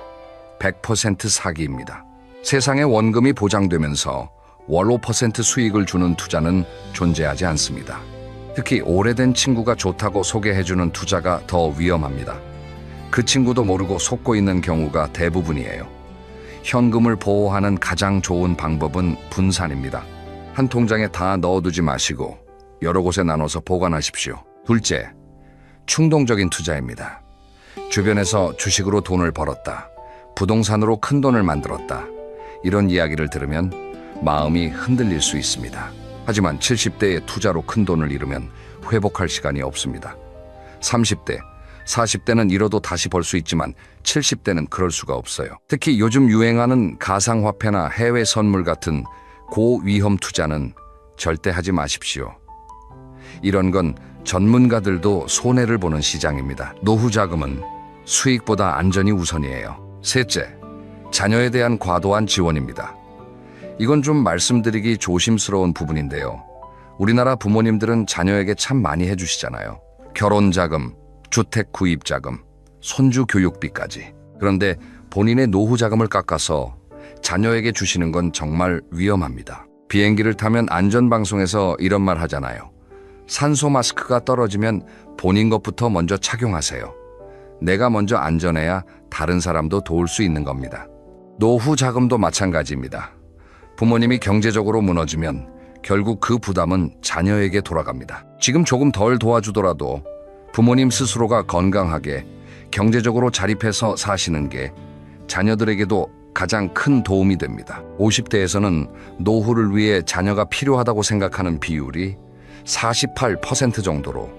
100% 사기입니다. 세상에 원금이 보장되면서 월 5% 수익을 주는 투자는 존재하지 않습니다. 특히 오래된 친구가 좋다고 소개해주는 투자가 더 위험합니다. 그 친구도 모르고 속고 있는 경우가 대부분이에요. 현금을 보호하는 가장 좋은 방법은 분산입니다. 한 통장에 다 넣어두지 마시고 여러 곳에 나눠서 보관하십시오. 둘째, 충동적인 투자입니다. 주변에서 주식으로 돈을 벌었다, 부동산으로 큰 돈을 만들었다, 이런 이야기를 들으면 마음이 흔들릴 수 있습니다. 하지만 70대의 투자로 큰 돈을 잃으면 회복할 시간이 없습니다. 30대, 40대는 잃어도 다시 벌 수 있지만 70대는 그럴 수가 없어요. 특히 요즘 유행하는 가상화폐나 해외 선물 같은 고위험 투자는 절대 하지 마십시오. 이런 건 전문가들도 손해를 보는 시장입니다. 노후 자금은 수익보다 안전이 우선이에요. 셋째, 자녀에 대한 과도한 지원입니다. 이건 좀 말씀드리기 조심스러운 부분인데요. 우리나라 부모님들은 자녀에게 참 많이 해주시잖아요. 결혼 자금, 주택 구입 자금, 손주 교육비까지. 그런데 본인의 노후 자금을 깎아서 자녀에게 주시는 건 정말 위험합니다. 비행기를 타면 안전방송에서 이런 말 하잖아요. 산소 마스크가 떨어지면 본인 것부터 먼저 착용하세요. 내가 먼저 안전해야 다른 사람도 도울 수 있는 겁니다. 노후 자금도 마찬가지입니다. 부모님이 경제적으로 무너지면 결국 그 부담은 자녀에게 돌아갑니다. 지금 조금 덜 도와주더라도 부모님 스스로가 건강하게 경제적으로 자립해서 사시는 게 자녀들에게도 가장 큰 도움이 됩니다. 50대에서는 노후를 위해 자녀가 필요하다고 생각하는 비율이 48% 정도로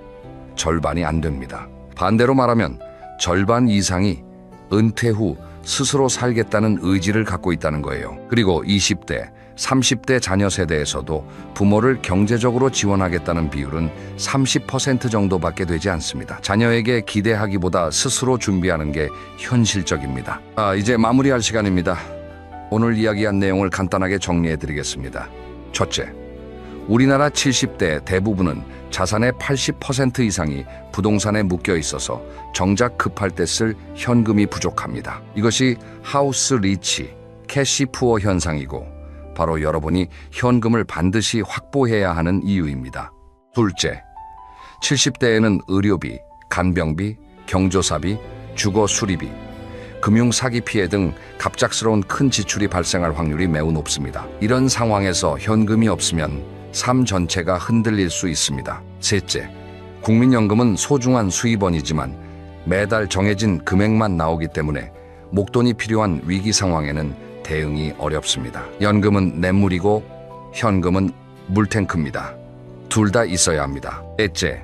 절반이 안 됩니다. 반대로 말하면 절반 이상이 은퇴 후 스스로 살겠다는 의지를 갖고 있다는 거예요. 그리고 20대, 30대 자녀 세대에서도 부모를 경제적으로 지원하겠다는 비율은 30% 정도밖에 되지 않습니다. 자녀에게 기대하기보다 스스로 준비하는 게 현실적입니다. 이제 마무리할 시간입니다. 오늘 이야기한 내용을 간단하게 정리해 드리겠습니다. 첫째, 우리나라 70대 대부분은 자산의 80% 이상이 부동산에 묶여 있어서 정작 급할 때 쓸 현금이 부족합니다. 이것이 하우스 리치, 캐시 푸어 현상이고 바로 여러분이 현금을 반드시 확보해야 하는 이유입니다. 둘째, 70대에는 의료비, 간병비, 경조사비, 주거 수리비, 금융 사기 피해 등 갑작스러운 큰 지출이 발생할 확률이 매우 높습니다. 이런 상황에서 현금이 없으면 삶 전체가 흔들릴 수 있습니다. 셋째, 국민연금은 소중한 수입원이지만 매달 정해진 금액만 나오기 때문에 목돈이 필요한 위기 상황에는 대응이 어렵습니다. 연금은 냇물이고 현금은 물탱크입니다. 둘 다 있어야 합니다. 넷째,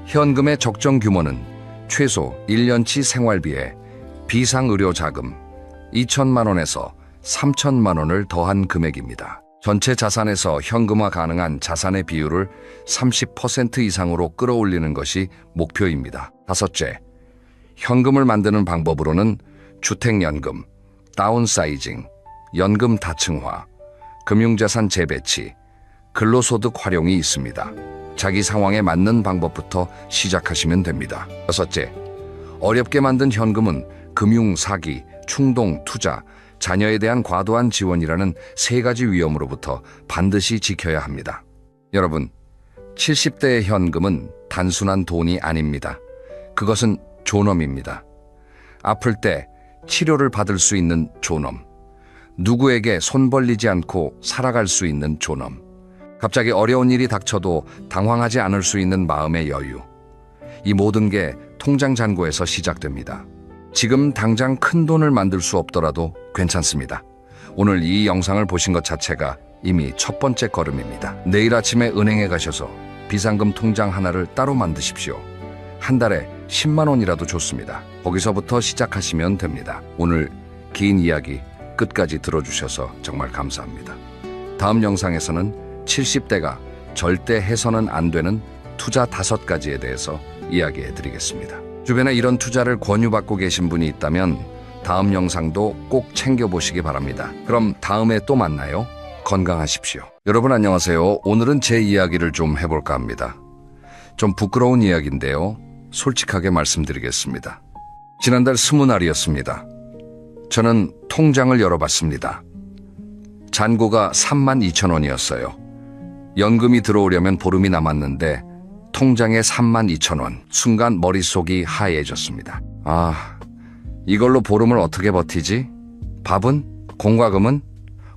현금의 적정 규모는 최소 1년치 생활비에 비상의료 자금 2천만 원에서 3천만 원을 더한 금액입니다. 전체 자산에서 현금화 가능한 자산의 비율을 30% 이상으로 끌어올리는 것이 목표입니다. 다섯째, 현금을 만드는 방법으로는 주택연금, 다운사이징, 연금 다층화, 금융자산 재배치, 근로소득 활용이 있습니다. 자기 상황에 맞는 방법부터 시작하시면 됩니다. 여섯째, 어렵게 만든 현금은 금융 사기, 충동 투자, 자녀에 대한 과도한 지원이라는 세 가지 위험으로부터 반드시 지켜야 합니다. 여러분, 70대의 현금은 단순한 돈이 아닙니다. 그것은 존엄입니다. 아플 때 치료를 받을 수 있는 존엄, 누구에게 손 벌리지 않고 살아갈 수 있는 존엄, 갑자기 어려운 일이 닥쳐도 당황하지 않을 수 있는 마음의 여유, 이 모든 게 통장 잔고에서 시작됩니다. 지금 당장 큰 돈을 만들 수 없더라도 괜찮습니다. 오늘 이 영상을 보신 것 자체가 이미 첫 번째 걸음입니다. 내일 아침에 은행에 가셔서 비상금 통장 하나를 따로 만드십시오. 한 달에 10만 원이라도 좋습니다. 거기서부터 시작하시면 됩니다. 오늘 긴 이야기 끝까지 들어주셔서 정말 감사합니다. 다음 영상에서는 70대가 절대 해서는 안 되는 투자 5가지에 대해서 이야기해 드리겠습니다. 주변에 이런 투자를 권유받고 계신 분이 있다면 다음 영상도 꼭 챙겨보시기 바랍니다. 그럼 다음에 또 만나요. 건강하십시오. 여러분 안녕하세요. 오늘은 제 이야기를 좀 해볼까 합니다. 좀 부끄러운 이야기인데요. 솔직하게 말씀드리겠습니다. 지난달 20날이었습니다. 저는 통장을 열어봤습니다. 잔고가 32,000원이었어요. 연금이 들어오려면 보름이 남았는데 통장에 32,000원. 순간 머릿속이 하얘졌습니다. 이걸로 보름을 어떻게 버티지? 밥은? 공과금은?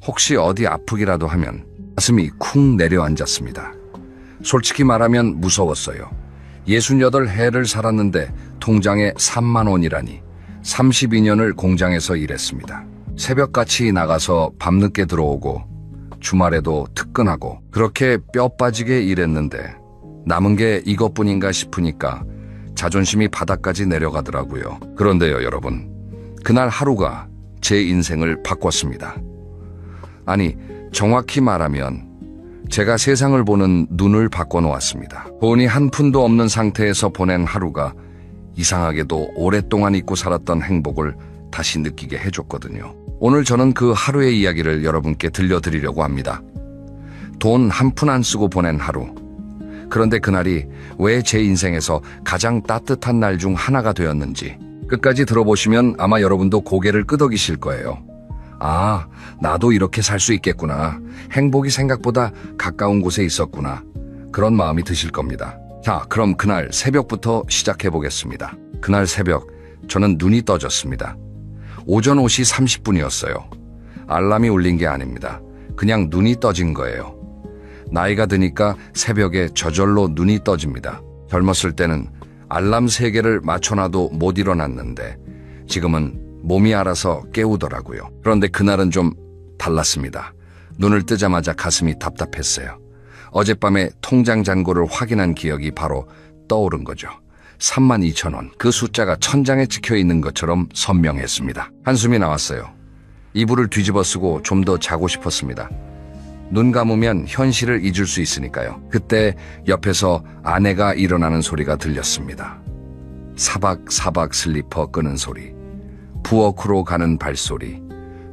혹시 어디 아프기라도 하면 가슴이 쿵 내려앉았습니다. 솔직히 말하면 무서웠어요. 68해를 살았는데 통장에 3만 원이라니. 32년을 공장에서 일했습니다. 새벽같이 나가서 밤늦게 들어오고 주말에도 특근하고 그렇게 뼈 빠지게 일했는데 남은 게 이것뿐인가 싶으니까 자존심이 바닥까지 내려가더라고요. 그런데요, 여러분. 그날 하루가 제 인생을 바꿨습니다. 아니, 정확히 말하면 제가 세상을 보는 눈을 바꿔놓았습니다. 돈이 한 푼도 없는 상태에서 보낸 하루가 이상하게도 오랫동안 잊고 살았던 행복을 다시 느끼게 해줬거든요. 오늘 저는 그 하루의 이야기를 여러분께 들려드리려고 합니다. 돈 한 푼 안 쓰고 보낸 하루. 그런데 그날이 왜 제 인생에서 가장 따뜻한 날 중 하나가 되었는지 끝까지 들어보시면 아마 여러분도 고개를 끄덕이실 거예요. 나도 이렇게 살 수 있겠구나. 행복이 생각보다 가까운 곳에 있었구나. 그런 마음이 드실 겁니다. 자, 그럼 그날 새벽부터 시작해 보겠습니다. 그날 새벽 저는 눈이 떠졌습니다. 오전 5시 30분이었어요. 알람이 울린 게 아닙니다. 그냥 눈이 떠진 거예요. 나이가 드니까 새벽에 저절로 눈이 떠집니다. 젊었을 때는 알람 3개를 맞춰놔도 못 일어났는데 지금은 몸이 알아서 깨우더라고요. 그런데 그날은 좀 달랐습니다. 눈을 뜨자마자 가슴이 답답했어요. 어젯밤에 통장 잔고를 확인한 기억이 바로 떠오른 거죠. 32,000원. 그 숫자가 천장에 찍혀있는 것처럼 선명했습니다. 한숨이 나왔어요. 이불을 뒤집어 쓰고 좀 더 자고 싶었습니다. 눈 감으면 현실을 잊을 수 있으니까요. 그때 옆에서 아내가 일어나는 소리가 들렸습니다. 사박사박 슬리퍼 끄는 소리, 부엌으로 가는 발소리,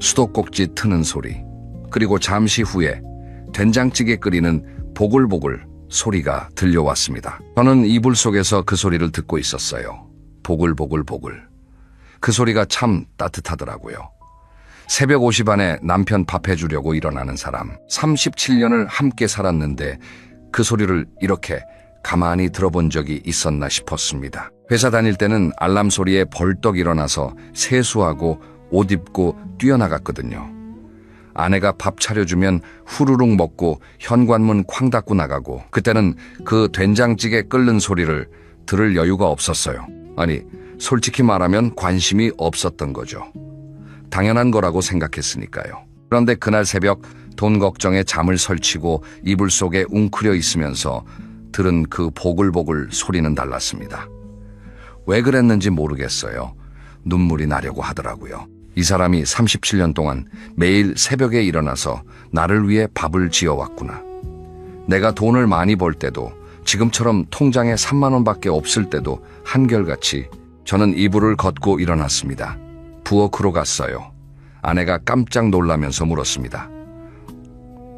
수도꼭지 트는 소리, 그리고 잠시 후에 된장찌개 끓이는 보글보글 소리가 들려왔습니다. 저는 이불 속에서 그 소리를 듣고 있었어요. 보글보글보글. 그 소리가 참 따뜻하더라고요. 새벽 5시 반에 남편 밥 해주려고 일어나는 사람. 37년을 함께 살았는데 그 소리를 이렇게 가만히 들어본 적이 있었나 싶었습니다. 회사 다닐 때는 알람 소리에 벌떡 일어나서 세수하고 옷 입고 뛰어나갔거든요. 아내가 밥 차려주면 후루룩 먹고 현관문 쾅 닫고 나가고 그때는 그 된장찌개 끓는 소리를 들을 여유가 없었어요. 아니, 솔직히 말하면 관심이 없었던 거죠. 당연한 거라고 생각했으니까요. 그런데 그날 새벽 돈 걱정에 잠을 설치고 이불 속에 웅크려 있으면서 들은 그 보글보글 소리는 달랐습니다. 왜 그랬는지 모르겠어요. 눈물이 나려고 하더라고요. 이 사람이 37년 동안 매일 새벽에 일어나서 나를 위해 밥을 지어왔구나. 내가 돈을 많이 벌 때도, 지금처럼 통장에 3만 원밖에 없을 때도 한결같이 저는 이불을 걷고 일어났습니다. 부엌으로 갔어요. 아내가 깜짝 놀라면서 물었습니다.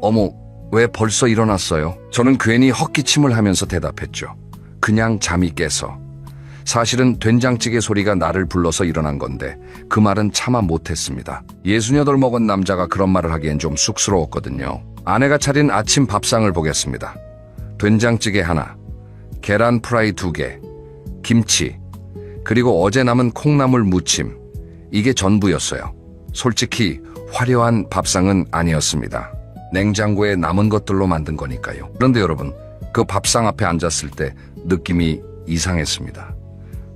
어머, 왜 벌써 일어났어요? 저는 괜히 헛기침을 하면서 대답했죠. 그냥 잠이 깨서. 사실은 된장찌개 소리가 나를 불러서 일어난 건데 그 말은 차마 못했습니다. 68 먹은 남자가 그런 말을 하기엔 좀 쑥스러웠거든요. 아내가 차린 아침 밥상을 보겠습니다. 된장찌개 하나, 계란 프라이 2개, 김치, 그리고 어제 남은 콩나물 무침. 이게 전부였어요. 솔직히 화려한 밥상은 아니었습니다. 냉장고에 남은 것들로 만든 거니까요. 그런데 여러분, 그 밥상 앞에 앉았을 때 느낌이 이상했습니다.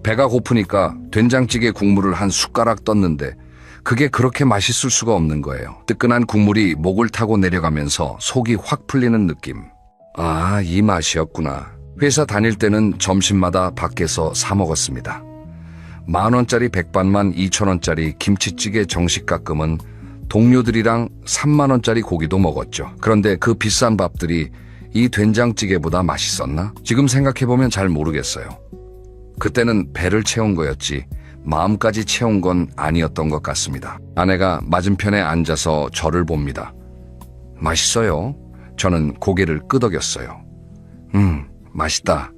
배가 고프니까 된장찌개 국물을 한 숟가락 떴는데 그게 그렇게 맛있을 수가 없는 거예요. 뜨끈한 국물이 목을 타고 내려가면서 속이 확 풀리는 느낌. 아, 이 맛이었구나. 회사 다닐 때는 점심마다 밖에서 사 먹었습니다. 10,000원짜리 백반만 2,000원짜리 김치찌개 정식 가끔은 동료들이랑 3만 원짜리 고기도 먹었죠. 그런데 그 비싼 밥들이 이 된장찌개보다 맛있었나? 지금 생각해보면 잘 모르겠어요. 그때는 배를 채운 거였지 마음까지 채운 건 아니었던 것 같습니다. 아내가 맞은편에 앉아서 저를 봅니다. 맛있어요? 저는 고개를 끄덕였어요. 맛있다.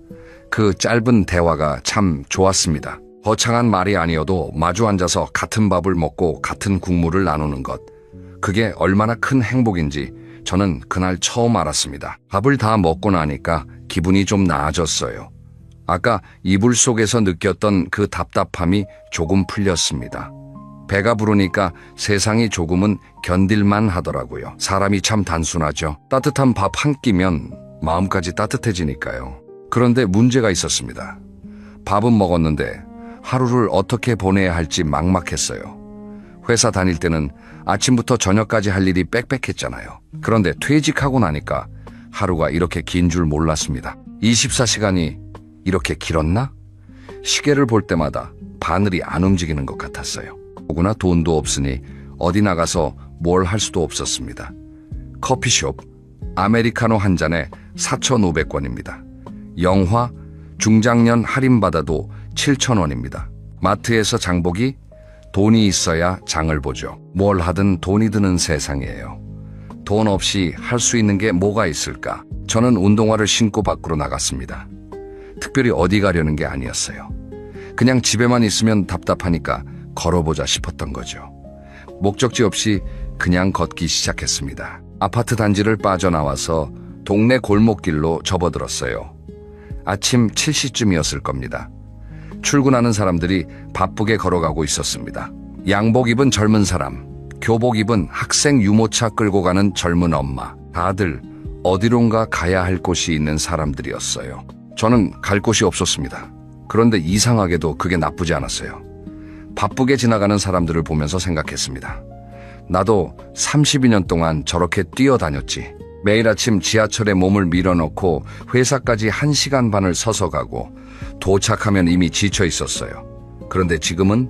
그 짧은 대화가 참 좋았습니다. 거창한 말이 아니어도 마주 앉아서 같은 밥을 먹고 같은 국물을 나누는 것. 그게 얼마나 큰 행복인지 저는 그날 처음 알았습니다. 밥을 다 먹고 나니까 기분이 좀 나아졌어요. 아까 이불 속에서 느꼈던 그 답답함이 조금 풀렸습니다. 배가 부르니까 세상이 조금은 견딜만 하더라고요. 사람이 참 단순하죠. 따뜻한 밥 한 끼면 마음까지 따뜻해지니까요. 그런데 문제가 있었습니다. 밥은 먹었는데 하루를 어떻게 보내야 할지 막막했어요. 회사 다닐 때는 아침부터 저녁까지 할 일이 빽빽했잖아요. 그런데 퇴직하고 나니까 하루가 이렇게 긴 줄 몰랐습니다. 24시간이 이렇게 길었나? 시계를 볼 때마다 바늘이 안 움직이는 것 같았어요. 더구나 돈도 없으니 어디 나가서 뭘 할 수도 없었습니다. 커피숍, 아메리카노 한 잔에 4,500원입니다. 영화, 중장년 할인받아도 7,000원입니다. 마트에서 장보기, 돈이 있어야 장을 보죠. 뭘 하든 돈이 드는 세상이에요. 돈 없이 할 수 있는 게 뭐가 있을까? 저는 운동화를 신고 밖으로 나갔습니다. 특별히 어디 가려는 게 아니었어요. 그냥 집에만 있으면 답답하니까 걸어보자 싶었던 거죠. 목적지 없이 그냥 걷기 시작했습니다. 아파트 단지를 빠져나와서 동네 골목길로 접어들었어요. 아침 7시쯤이었을 겁니다. 출근하는 사람들이 바쁘게 걸어가고 있었습니다. 양복 입은 젊은 사람, 교복 입은 학생 유모차 끌고 가는 젊은 엄마, 다들 어디론가 가야 할 곳이 있는 사람들이었어요. 저는 갈 곳이 없었습니다. 그런데 이상하게도 그게 나쁘지 않았어요. 바쁘게 지나가는 사람들을 보면서 생각했습니다. 나도 32년 동안 저렇게 뛰어다녔지. 매일 아침 지하철에 몸을 밀어넣고 회사까지 1시간 반을 서서 가고 도착하면 이미 지쳐 있었어요. 그런데 지금은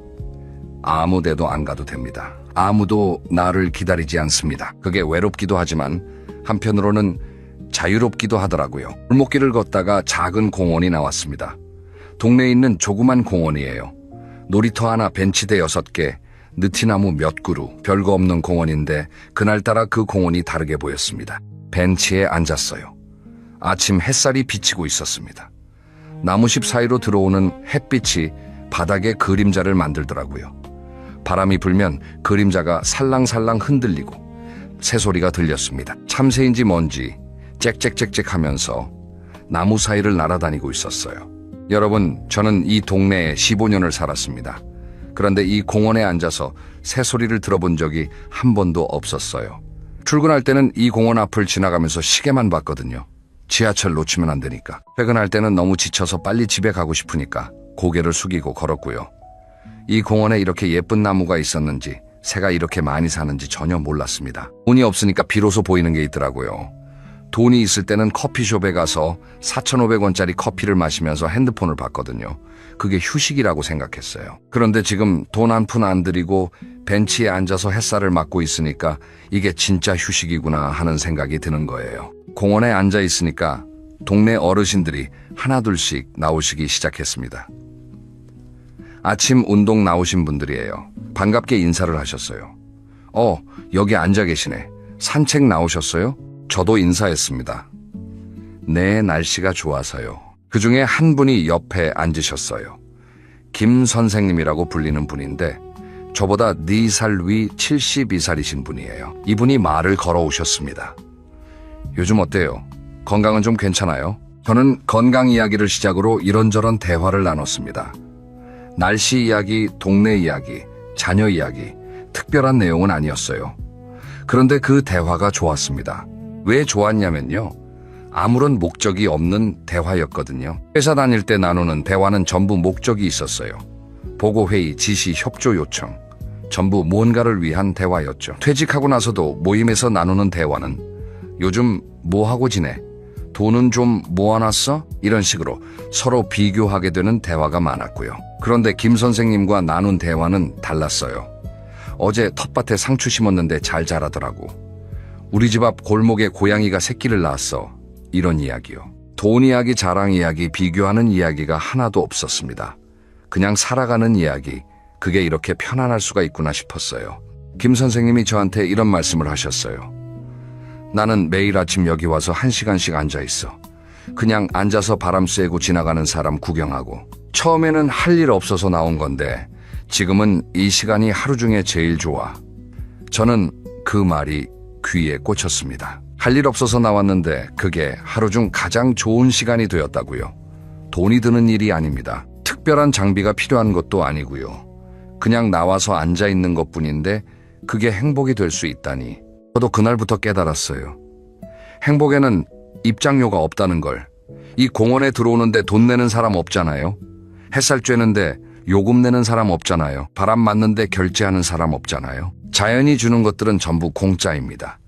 아무 데도 안 가도 됩니다. 아무도 나를 기다리지 않습니다. 그게 외롭기도 하지만 한편으로는 자유롭기도 하더라고요. 골목길을 걷다가 작은 공원이 나왔습니다. 동네에 있는 조그만 공원이에요. 놀이터 하나, 벤치대 6개, 느티나무 몇 그루, 별거 없는 공원인데 그날따라 그 공원이 다르게 보였습니다. 벤치에 앉았어요. 아침 햇살이 비치고 있었습니다. 나무십 사이로 들어오는 햇빛이 바닥에 그림자를 만들더라고요. 바람이 불면 그림자가 살랑살랑 흔들리고 새소리가 들렸습니다. 참새인지 뭔지 짹짹짹짹 하면서 나무 사이를 날아다니고 있었어요. 여러분, 저는 이 동네에 15년을 살았습니다. 그런데 이 공원에 앉아서 새소리를 들어본 적이 한 번도 없었어요. 출근할 때는 이 공원 앞을 지나가면서 시계만 봤거든요. 지하철 놓치면 안 되니까. 퇴근할 때는 너무 지쳐서 빨리 집에 가고 싶으니까 고개를 숙이고 걸었고요. 이 공원에 이렇게 예쁜 나무가 있었는지, 새가 이렇게 많이 사는지 전혀 몰랐습니다. 운이 없으니까 비로소 보이는 게 있더라고요. 돈이 있을 때는 커피숍에 가서 4,500원짜리 커피를 마시면서 핸드폰을 봤거든요. 그게 휴식이라고 생각했어요. 그런데 지금 돈 한 푼 안 들이고 벤치에 앉아서 햇살을 맞고 있으니까 이게 진짜 휴식이구나 하는 생각이 드는 거예요. 공원에 앉아 있으니까 동네 어르신들이 하나둘씩 나오시기 시작했습니다. 아침 운동 나오신 분들이에요. 반갑게 인사를 하셨어요. 여기 앉아 계시네. 산책 나오셨어요? 저도 인사했습니다. 네, 날씨가 좋아서요. 그 중에 한 분이 옆에 앉으셨어요. 김 선생님이라고 불리는 분인데 저보다 4살 위 72살이신 분이에요. 이분이 말을 걸어오셨습니다. 요즘 어때요? 건강은 좀 괜찮아요? 저는 건강 이야기를 시작으로 이런저런 대화를 나눴습니다. 날씨 이야기, 동네 이야기, 자녀 이야기, 특별한 내용은 아니었어요. 그런데 그 대화가 좋았습니다. 왜 좋았냐면요. 아무런 목적이 없는 대화였거든요. 회사 다닐 때 나누는 대화는 전부 목적이 있었어요. 보고회의, 지시, 협조 요청. 전부 무언가를 위한 대화였죠. 퇴직하고 나서도 모임에서 나누는 대화는 요즘 뭐 하고 지내? 돈은 좀 모아놨어? 이런 식으로 서로 비교하게 되는 대화가 많았고요. 그런데 김 선생님과 나눈 대화는 달랐어요. 어제 텃밭에 상추 심었는데 잘 자라더라고. 우리 집 앞 골목에 고양이가 새끼를 낳았어. 이런 이야기요. 돈 이야기, 자랑 이야기, 비교하는 이야기가 하나도 없었습니다. 그냥 살아가는 이야기, 그게 이렇게 편안할 수가 있구나 싶었어요. 김 선생님이 저한테 이런 말씀을 하셨어요. 나는 매일 아침 여기 와서 1시간씩 앉아있어. 그냥 앉아서 바람 쐬고 지나가는 사람 구경하고. 처음에는 할 일 없어서 나온 건데 지금은 이 시간이 하루 중에 제일 좋아. 저는 그 말이 귀에 꽂혔습니다. 할 일 없어서 나왔는데 그게 하루 중 가장 좋은 시간이 되었다고요. 돈이 드는 일이 아닙니다. 특별한 장비가 필요한 것도 아니고요. 그냥 나와서 앉아있는 것뿐인데 그게 행복이 될 수 있다니. 저도 그날부터 깨달았어요. 행복에는 입장료가 없다는 걸. 이 공원에 들어오는데 돈 내는 사람 없잖아요. 햇살 쬐는데 요금 내는 사람 없잖아요. 바람 맞는데 결제하는 사람 없잖아요. 자연이 주는 것들은 전부 공짜입니다.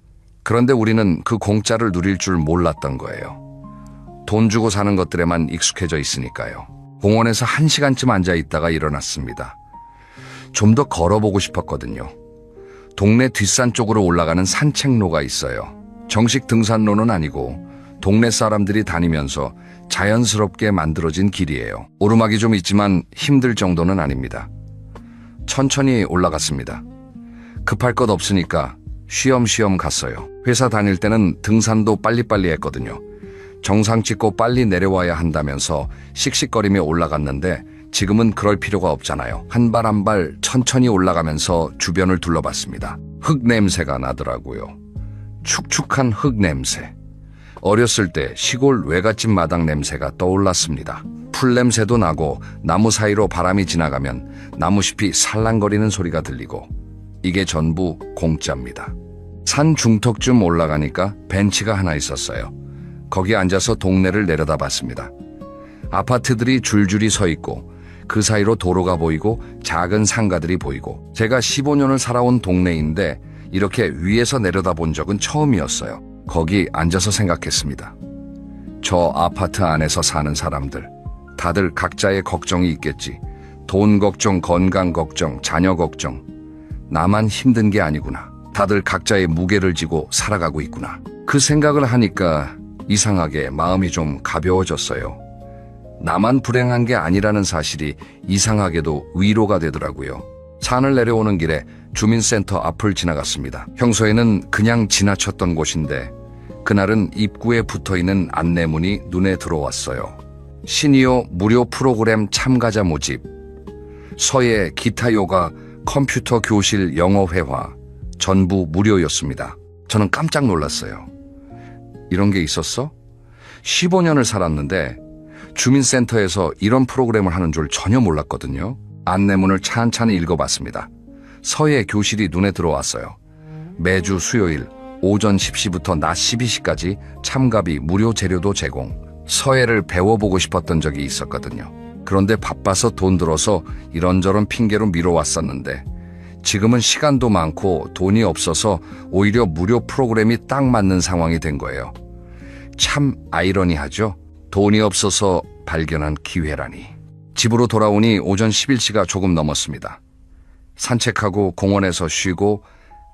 그런데 우리는 그 공짜를 누릴 줄 몰랐던 거예요. 돈 주고 사는 것들에만 익숙해져 있으니까요. 공원에서 1시간쯤 앉아 있다가 일어났습니다. 좀 더 걸어보고 싶었거든요. 동네 뒷산 쪽으로 올라가는 산책로가 있어요. 정식 등산로는 아니고 동네 사람들이 다니면서 자연스럽게 만들어진 길이에요. 오르막이 좀 있지만 힘들 정도는 아닙니다. 천천히 올라갔습니다. 급할 것 없으니까 쉬엄쉬엄 갔어요. 회사 다닐 때는 등산도 빨리빨리 했거든요. 정상 찍고 빨리 내려와야 한다면서 씩씩거리며 올라갔는데 지금은 그럴 필요가 없잖아요. 한 발 한 발 천천히 올라가면서 주변을 둘러봤습니다. 흙 냄새가 나더라고요. 축축한 흙 냄새. 어렸을 때 시골 외갓집 마당 냄새가 떠올랐습니다. 풀 냄새도 나고 나무 사이로 바람이 지나가면 나무잎이 살랑거리는 소리가 들리고 이게 전부 공짜입니다. 산 중턱쯤 올라가니까 벤치가 하나 있었어요. 거기 앉아서 동네를 내려다봤습니다. 아파트들이 줄줄이 서 있고 그 사이로 도로가 보이고 작은 상가들이 보이고 제가 15년을 살아온 동네인데 이렇게 위에서 내려다본 적은 처음이었어요. 거기 앉아서 생각했습니다. 저 아파트 안에서 사는 사람들 다들 각자의 걱정이 있겠지. 돈 걱정, 건강 걱정, 자녀 걱정. 나만 힘든 게 아니구나. 다들 각자의 무게를 지고 살아가고 있구나. 그 생각을 하니까 이상하게 마음이 좀 가벼워졌어요. 나만 불행한 게 아니라는 사실이 이상하게도 위로가 되더라고요. 산을 내려오는 길에 주민센터 앞을 지나갔습니다. 평소에는 그냥 지나쳤던 곳인데 그날은 입구에 붙어있는 안내문이 눈에 들어왔어요. 시니어 무료 프로그램 참가자 모집, 서예 기타 요가, 컴퓨터 교실 영어 회화, 전부 무료였습니다. 저는 깜짝 놀랐어요. 이런 게 있었어? 15년을 살았는데 주민센터에서 이런 프로그램을 하는 줄 전혀 몰랐거든요. 안내문을 찬찬히 읽어봤습니다. 서예 교실이 눈에 들어왔어요. 매주 수요일 오전 10시부터 낮 12시까지 참가비 무료 재료도 제공. 서예를 배워보고 싶었던 적이 있었거든요. 그런데 바빠서 돈 들어서 이런저런 핑계로 미뤄왔었는데 지금은 시간도 많고 돈이 없어서 오히려 무료 프로그램이 딱 맞는 상황이 된 거예요. 참 아이러니하죠? 돈이 없어서 발견한 기회라니. 집으로 돌아오니 오전 11시가 조금 넘었습니다. 산책하고 공원에서 쉬고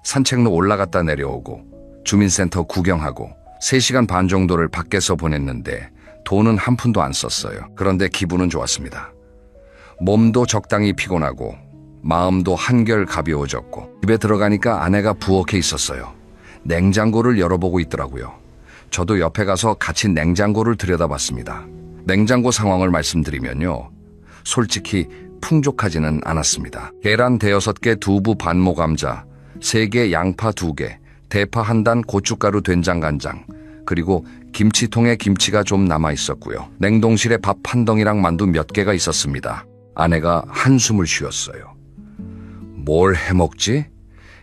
산책로 올라갔다 내려오고 주민센터 구경하고 3시간 반 정도를 밖에서 보냈는데 돈은 한 푼도 안 썼어요. 그런데 기분은 좋았습니다. 몸도 적당히 피곤하고 마음도 한결 가벼워졌고 집에 들어가니까 아내가 부엌에 있었어요. 냉장고를 열어보고 있더라고요. 저도 옆에 가서 같이 냉장고를 들여다봤습니다. 냉장고 상황을 말씀드리면요. 솔직히 풍족하지는 않았습니다. 계란 5개, 두부 반모 감자, 3개, 양파 2개, 대파 1단, 고춧가루, 된장, 간장, 그리고 김치통에 김치가 좀 남아 있었고요. 냉동실에 밥 한 덩이랑 만두 몇 개가 있었습니다. 아내가 한숨을 쉬었어요. 뭘 해먹지?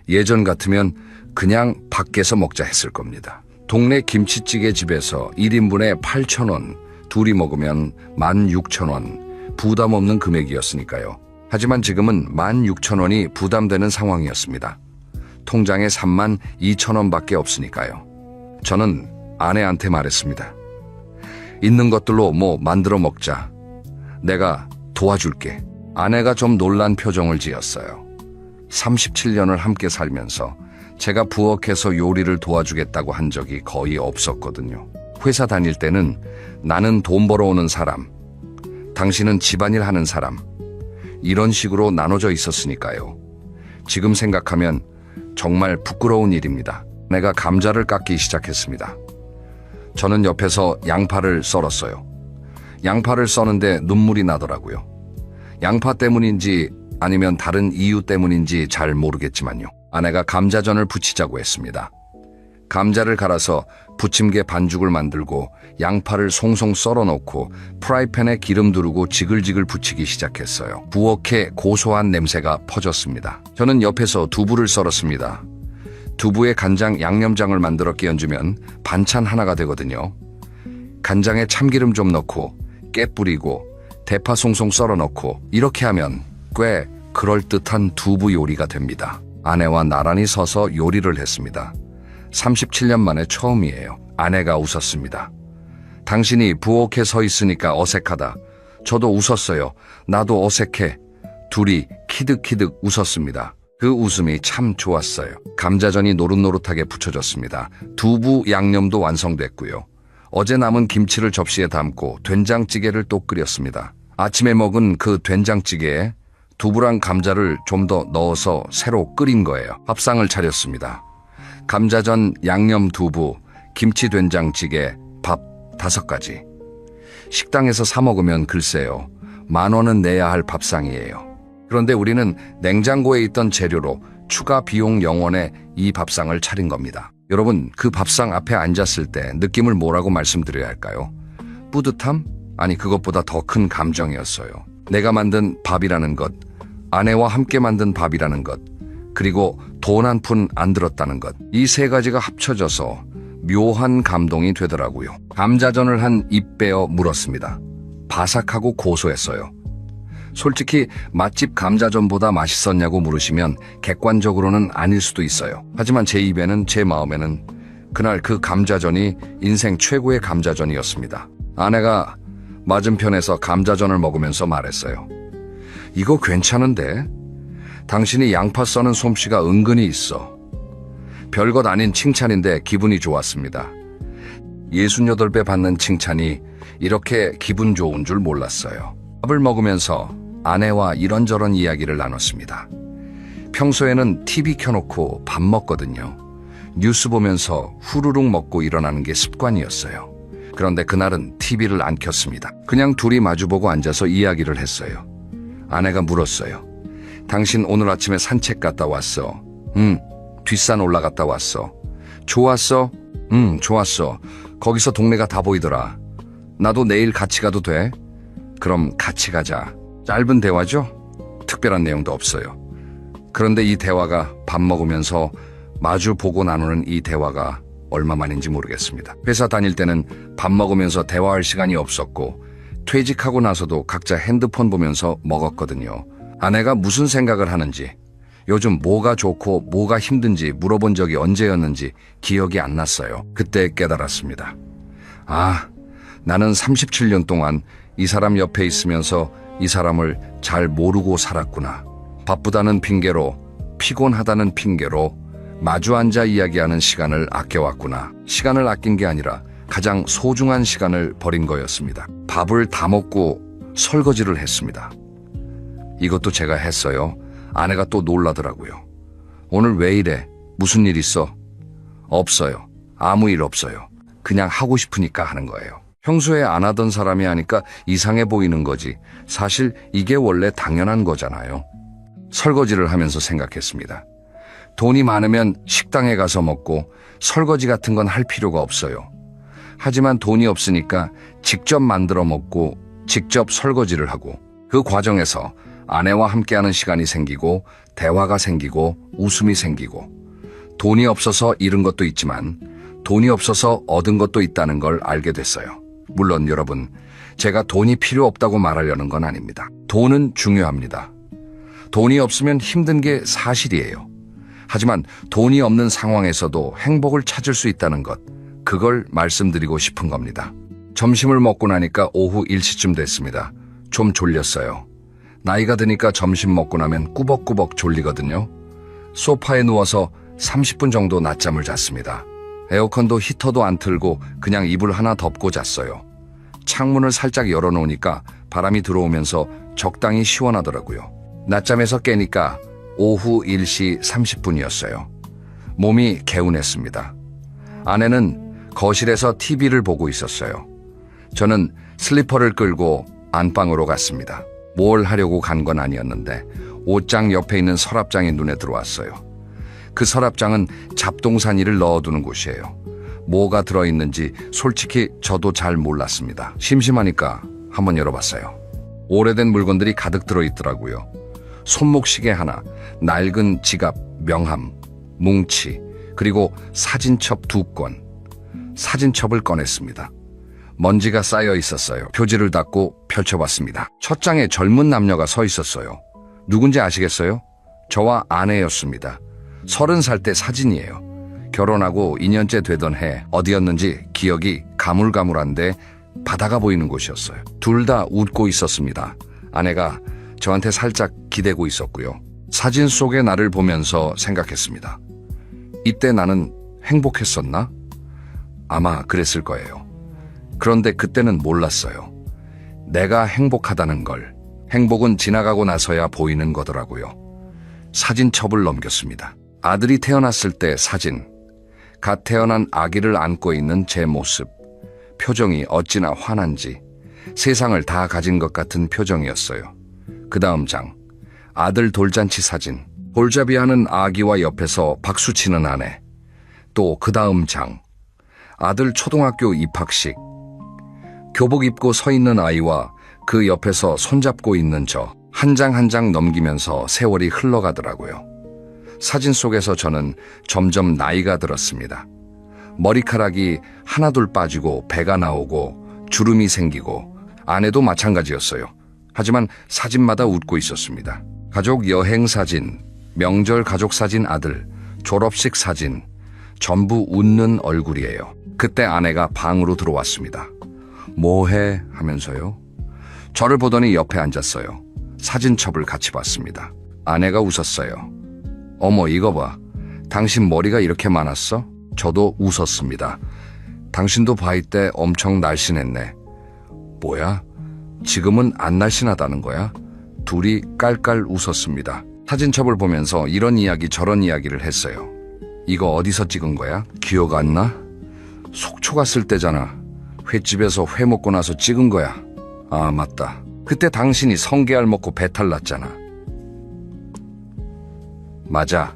예전 같으면 그냥 밖에서 먹자 했을 겁니다. 동네 김치찌개 집에서 1인분에 8,000원, 둘이 먹으면 16,000원, 부담 없는 금액이었으니까요. 하지만 지금은 16,000원이 부담되는 상황이었습니다. 통장에 32,000원밖에 없으니까요. 저는 아내한테 말했습니다. 있는 것들로 뭐 만들어 먹자. 내가 도와줄게. 아내가 좀 놀란 표정을 지었어요. 37년을 함께 살면서 제가 부엌에서 요리를 도와주겠다고 한 적이 거의 없었거든요. 회사 다닐 때는 나는 돈 벌어오는 사람, 당신은 집안일 하는 사람, 이런 식으로 나눠져 있었으니까요. 지금 생각하면 정말 부끄러운 일입니다. 내가 감자를 깎기 시작했습니다. 저는 옆에서 양파를 썰었어요. 양파를 써는데 눈물이 나더라고요. 양파 때문인지 아니면 다른 이유 때문인지 잘 모르겠지만요. 아내가 감자전을 부치자고 했습니다. 감자를 갈아서 부침개 반죽을 만들고 양파를 송송 썰어 넣고 프라이팬에 기름 두르고 지글지글 부치기 시작했어요. 부엌에 고소한 냄새가 퍼졌습니다. 저는 옆에서 두부를 썰었습니다. 두부에 간장 양념장을 만들어 끼얹으면 반찬 하나가 되거든요. 간장에 참기름 좀 넣고 깨 뿌리고 대파 송송 썰어 넣고 이렇게 하면 꽤 그럴듯한 두부 요리가 됩니다. 아내와 나란히 서서 요리를 했습니다. 37년 만에 처음이에요. 아내가 웃었습니다. 당신이 부엌에 서 있으니까 어색하다. 저도 웃었어요. 나도 어색해. 둘이 키득키득 웃었습니다. 그 웃음이 참 좋았어요. 감자전이 노릇노릇하게 부쳐졌습니다. 두부 양념도 완성됐고요. 어제 남은 김치를 접시에 담고 된장찌개를 또 끓였습니다. 아침에 먹은 그 된장찌개에 두부랑 감자를 좀 더 넣어서 새로 끓인 거예요. 밥상을 차렸습니다. 감자전, 양념 두부, 김치 된장찌개, 밥 5가지. 식당에서 사 먹으면 글쎄요, 10,000원은 내야 할 밥상이에요. 그런데 우리는 냉장고에 있던 재료로 추가 비용 0원에 이 밥상을 차린 겁니다. 여러분, 그 밥상 앞에 앉았을 때 느낌을 뭐라고 말씀드려야 할까요? 뿌듯함? 아니, 그것보다 더 큰 감정이었어요. 내가 만든 밥이라는 것, 아내와 함께 만든 밥이라는 것, 그리고 돈 한 푼 안 들었다는 것. 이 3가지가 합쳐져서 묘한 감동이 되더라고요. 감자전을 한 입 베어 물었습니다. 바삭하고 고소했어요. 솔직히 맛집 감자전보다 맛있었냐고 물으시면 객관적으로는 아닐 수도 있어요. 하지만 제 입에는, 제 마음에는 그날 그 감자전이 인생 최고의 감자전이었습니다. 아내가 맞은편에서 감자전을 먹으면서 말했어요. 이거 괜찮은데? 당신이 양파 써는 솜씨가 은근히 있어. 별것 아닌 칭찬인데 기분이 좋았습니다. 68배 받는 칭찬이 이렇게 기분 좋은 줄 몰랐어요. 밥을 먹으면서 아내와 이런저런 이야기를 나눴습니다. 평소에는 TV 켜놓고 밥 먹거든요. 뉴스 보면서 후루룩 먹고 일어나는 게 습관이었어요. 그런데 그날은 TV를 안 켰습니다. 그냥 둘이 마주보고 앉아서 이야기를 했어요. 아내가 물었어요. 당신 오늘 아침에 산책 갔다 왔어? 응. 뒷산 올라갔다 왔어. 좋았어? 응, 좋았어. 거기서 동네가 다 보이더라. 나도 내일 같이 가도 돼? 그럼 같이 가자. 짧은 대화죠? 특별한 내용도 없어요. 그런데 이 대화가 밥 먹으면서 마주 보고 나누는 이 대화가 얼마만인지 모르겠습니다. 회사 다닐 때는 밥 먹으면서 대화할 시간이 없었고 퇴직하고 나서도 각자 핸드폰 보면서 먹었거든요. 아내가 무슨 생각을 하는지, 요즘 뭐가 좋고 뭐가 힘든지 물어본 적이 언제였는지 기억이 안 났어요. 그때 깨달았습니다. 아, 나는 37년 동안 이 사람 옆에 있으면서 이 사람을 잘 모르고 살았구나. 바쁘다는 핑계로, 피곤하다는 핑계로 마주 앉아 이야기하는 시간을 아껴왔구나. 시간을 아낀 게 아니라 가장 소중한 시간을 버린 거였습니다. 밥을 다 먹고 설거지를 했습니다. 이것도 제가 했어요. 아내가 또 놀라더라고요. 오늘 왜 이래? 무슨 일 있어? 없어요. 아무 일 없어요. 그냥 하고 싶으니까 하는 거예요. 평소에 안 하던 사람이 하니까 이상해 보이는 거지. 사실 이게 원래 당연한 거잖아요. 설거지를 하면서 생각했습니다. 돈이 많으면 식당에 가서 먹고 설거지 같은 건 할 필요가 없어요. 하지만 돈이 없으니까 직접 만들어 먹고 직접 설거지를 하고 그 과정에서 아내와 함께하는 시간이 생기고 대화가 생기고 웃음이 생기고 돈이 없어서 잃은 것도 있지만 돈이 없어서 얻은 것도 있다는 걸 알게 됐어요. 물론 여러분, 제가 돈이 필요 없다고 말하려는 건 아닙니다. 돈은 중요합니다. 돈이 없으면 힘든 게 사실이에요. 하지만 돈이 없는 상황에서도 행복을 찾을 수 있다는 것, 그걸 말씀드리고 싶은 겁니다. 점심을 먹고 나니까 오후 1시쯤 됐습니다. 좀 졸렸어요. 나이가 드니까 점심 먹고 나면 꾸벅꾸벅 졸리거든요. 소파에 누워서 30분 정도 낮잠을 잤습니다. 에어컨도 히터도 안 틀고 그냥 이불 하나 덮고 잤어요. 창문을 살짝 열어놓으니까 바람이 들어오면서 적당히 시원하더라고요. 낮잠에서 깨니까 오후 1시 30분이었어요. 몸이 개운했습니다. 아내는 거실에서 TV를 보고 있었어요. 저는 슬리퍼를 끌고 안방으로 갔습니다. 뭘 하려고 간 건 아니었는데 옷장 옆에 있는 서랍장이 눈에 들어왔어요. 그 서랍장은 잡동사니를 넣어두는 곳이에요. 뭐가 들어있는지 솔직히 저도 잘 몰랐습니다. 심심하니까 한번 열어봤어요. 오래된 물건들이 가득 들어있더라고요. 손목시계 하나, 낡은 지갑, 명함, 뭉치, 그리고 사진첩 2권. 사진첩을 꺼냈습니다. 먼지가 쌓여 있었어요. 표지를 닫고 펼쳐봤습니다. 첫 장에 젊은 남녀가 서 있었어요. 누군지 아시겠어요? 저와 아내였습니다. 30살 때 사진이에요. 결혼하고 2년째 되던 해 어디였는지 기억이 가물가물한데 바다가 보이는 곳이었어요. 둘 다 웃고 있었습니다. 아내가 저한테 살짝 기대고 있었고요. 사진 속의 나를 보면서 생각했습니다. 이때 나는 행복했었나? 아마 그랬을 거예요. 그런데 그때는 몰랐어요. 내가 행복하다는 걸. 행복은 지나가고 나서야 보이는 거더라고요. 사진첩을 넘겼습니다. 아들이 태어났을 때 사진. 갓 태어난 아기를 안고 있는 제 모습. 표정이 어찌나 환한지 세상을 다 가진 것 같은 표정이었어요. 그 다음 장. 아들 돌잔치 사진. 볼잡이하는 아기와 옆에서 박수치는 아내. 또 그 다음 장. 아들 초등학교 입학식. 교복 입고 서 있는 아이와 그 옆에서 손잡고 있는 저. 한 장 한 장 넘기면서 세월이 흘러가더라고요. 사진 속에서 저는 점점 나이가 들었습니다. 머리카락이 하나둘 빠지고 배가 나오고 주름이 생기고 아내도 마찬가지였어요. 하지만 사진마다 웃고 있었습니다. 가족 여행 사진, 명절 가족 사진 아들, 졸업식 사진, 전부 웃는 얼굴이에요. 그때 아내가 방으로 들어왔습니다. 뭐해? 하면서요. 저를 보더니 옆에 앉았어요. 사진첩을 같이 봤습니다. 아내가 웃었어요. 어머, 이거 봐. 당신 머리가 이렇게 많았어? 저도 웃었습니다. 당신도 바이 때 엄청 날씬했네. 뭐야? 지금은 안 날씬하다는 거야? 둘이 깔깔 웃었습니다. 사진첩을 보면서 이런 이야기 저런 이야기를 했어요. 이거 어디서 찍은 거야? 기억 안 나? 속초 갔을 때잖아. 횟집에서 회 먹고 나서 찍은 거야. 아, 맞다. 그때 당신이 성게알 먹고 배탈 났잖아. 맞아.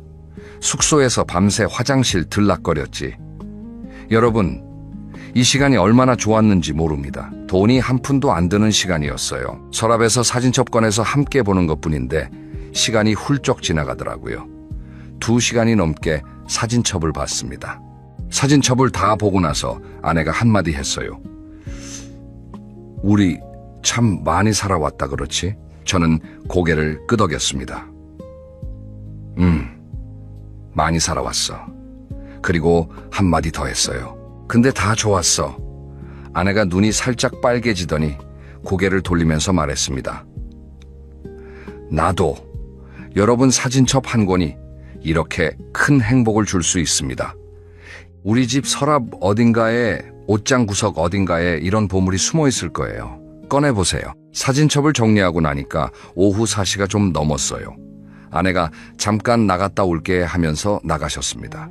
숙소에서 밤새 화장실 들락거렸지. 여러분, 이 시간이 얼마나 좋았는지 모릅니다. 돈이 한 푼도 안 드는 시간이었어요. 서랍에서 사진첩 꺼내서 함께 보는 것뿐인데 시간이 훌쩍 지나가더라고요. 2시간이 넘게 사진첩을 봤습니다. 사진첩을 다 보고 나서 아내가 한마디 했어요. 우리 참 많이 살아왔다 그렇지? 저는 고개를 끄덕였습니다. 많이 살아왔어. 그리고 한마디 더 했어요. 근데 다 좋았어. 아내가 눈이 살짝 빨개지더니 고개를 돌리면서 말했습니다. 나도 여러분 사진첩 한 권이 이렇게 큰 행복을 줄 수 있습니다. 우리 집 서랍 어딘가에, 옷장 구석 어딘가에 이런 보물이 숨어 있을 거예요. 꺼내보세요. 사진첩을 정리하고 나니까 오후 4시가 좀 넘었어요. 아내가 잠깐 나갔다 올게 하면서 나가셨습니다.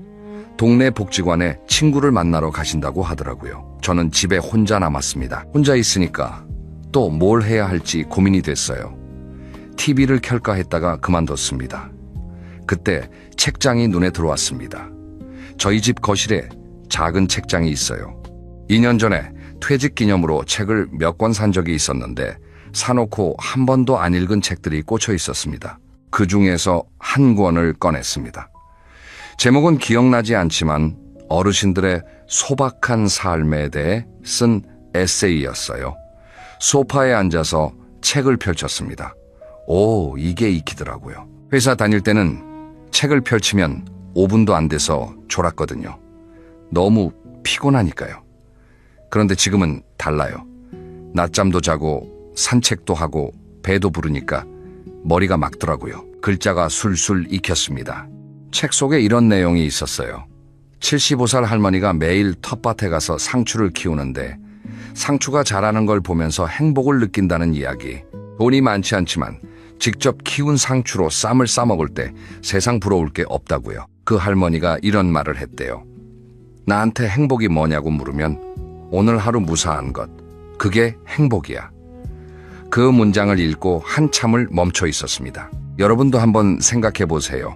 동네 복지관에 친구를 만나러 가신다고 하더라고요. 저는 집에 혼자 남았습니다. 혼자 있으니까 또 뭘 해야 할지 고민이 됐어요. TV를 켤까 했다가 그만뒀습니다. 그때 책장이 눈에 들어왔습니다. 저희 집 거실에 작은 책장이 있어요. 2년 전에 퇴직 기념으로 책을 몇 권 산 적이 있었는데 사놓고 한 번도 안 읽은 책들이 꽂혀 있었습니다. 그 중에서 한 권을 꺼냈습니다. 제목은 기억나지 않지만 어르신들의 소박한 삶에 대해 쓴 에세이였어요. 소파에 앉아서 책을 펼쳤습니다. 오, 이게 익히더라고요. 회사 다닐 때는 책을 펼치면 5분도 안 돼서 졸았거든요. 너무 피곤하니까요. 그런데 지금은 달라요. 낮잠도 자고 산책도 하고 배도 부르니까 머리가 막더라고요. 글자가 술술 익혔습니다. 책 속에 이런 내용이 있었어요. 75살 할머니가 매일 텃밭에 가서 상추를 키우는데 상추가 자라는 걸 보면서 행복을 느낀다는 이야기. 돈이 많지 않지만 직접 키운 상추로 쌈을 싸먹을 때 세상 부러울 게 없다고요. 그 할머니가 이런 말을 했대요. 나한테 행복이 뭐냐고 물으면 오늘 하루 무사한 것, 그게 행복이야. 그 문장을 읽고 한참을 멈춰 있었습니다. 여러분도 한번 생각해 보세요.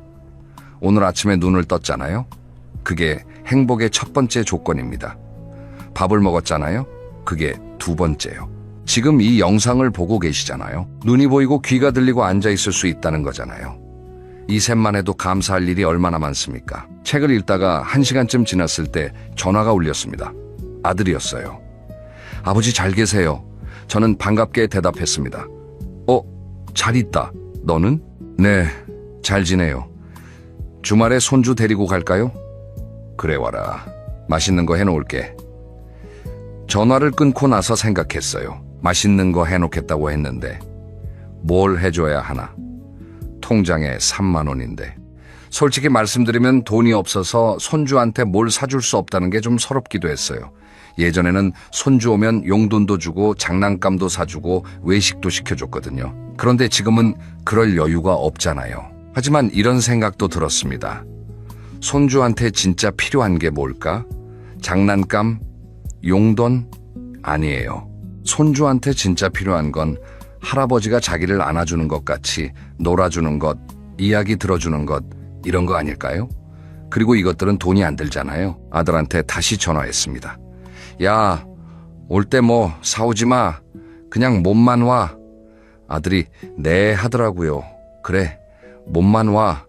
오늘 아침에 눈을 떴잖아요. 그게 행복의 첫 번째 조건입니다. 밥을 먹었잖아요. 그게 두 번째요. 지금 이 영상을 보고 계시잖아요. 눈이 보이고 귀가 들리고 앉아 있을 수 있다는 거잖아요. 이 셋만 해도 감사할 일이 얼마나 많습니까? 책을 읽다가 1시간쯤 지났을 때 전화가 울렸습니다. 아들이었어요. 아버지 잘 계세요. 저는 반갑게 대답했습니다. 잘 있다. 너는? 네, 잘 지내요. 주말에 손주 데리고 갈까요? 그래 와라. 맛있는 거 해놓을게. 전화를 끊고 나서 생각했어요. 맛있는 거 해놓겠다고 했는데 뭘 해줘야 하나? 통장에 3만 원인데. 솔직히 말씀드리면 돈이 없어서 손주한테 뭘 사줄 수 없다는 게 좀 서럽기도 했어요. 예전에는 손주 오면 용돈도 주고 장난감도 사주고 외식도 시켜줬거든요. 그런데 지금은 그럴 여유가 없잖아요. 하지만 이런 생각도 들었습니다. 손주한테 진짜 필요한 게 뭘까? 장난감? 용돈? 아니에요. 손주한테 진짜 필요한 건 할아버지가 자기를 안아주는 것 같이 놀아주는 것, 이야기 들어주는 것, 이런 거 아닐까요? 그리고 이것들은 돈이 안 들잖아요. 아들한테 다시 전화했습니다. 야, 올 때 뭐 사오지 마. 그냥 몸만 와. 아들이 네 하더라고요. 그래, 몸만 와.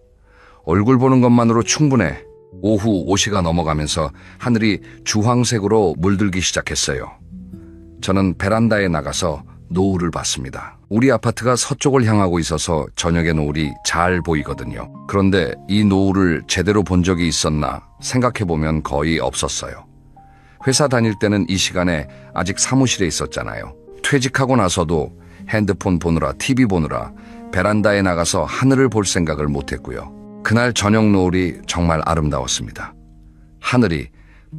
얼굴 보는 것만으로 충분해. 오후 5시가 넘어가면서 하늘이 주황색으로 물들기 시작했어요. 저는 베란다에 나가서 노을을 봤습니다. 우리 아파트가 서쪽을 향하고 있어서 저녁의 노을이 잘 보이거든요. 그런데 이 노을을 제대로 본 적이 있었나 생각해보면 거의 없었어요. 회사 다닐 때는 이 시간에 아직 사무실에 있었잖아요. 퇴직하고 나서도 핸드폰 보느라 TV 보느라 베란다에 나가서 하늘을 볼 생각을 못했고요. 그날 저녁 노을이 정말 아름다웠습니다. 하늘이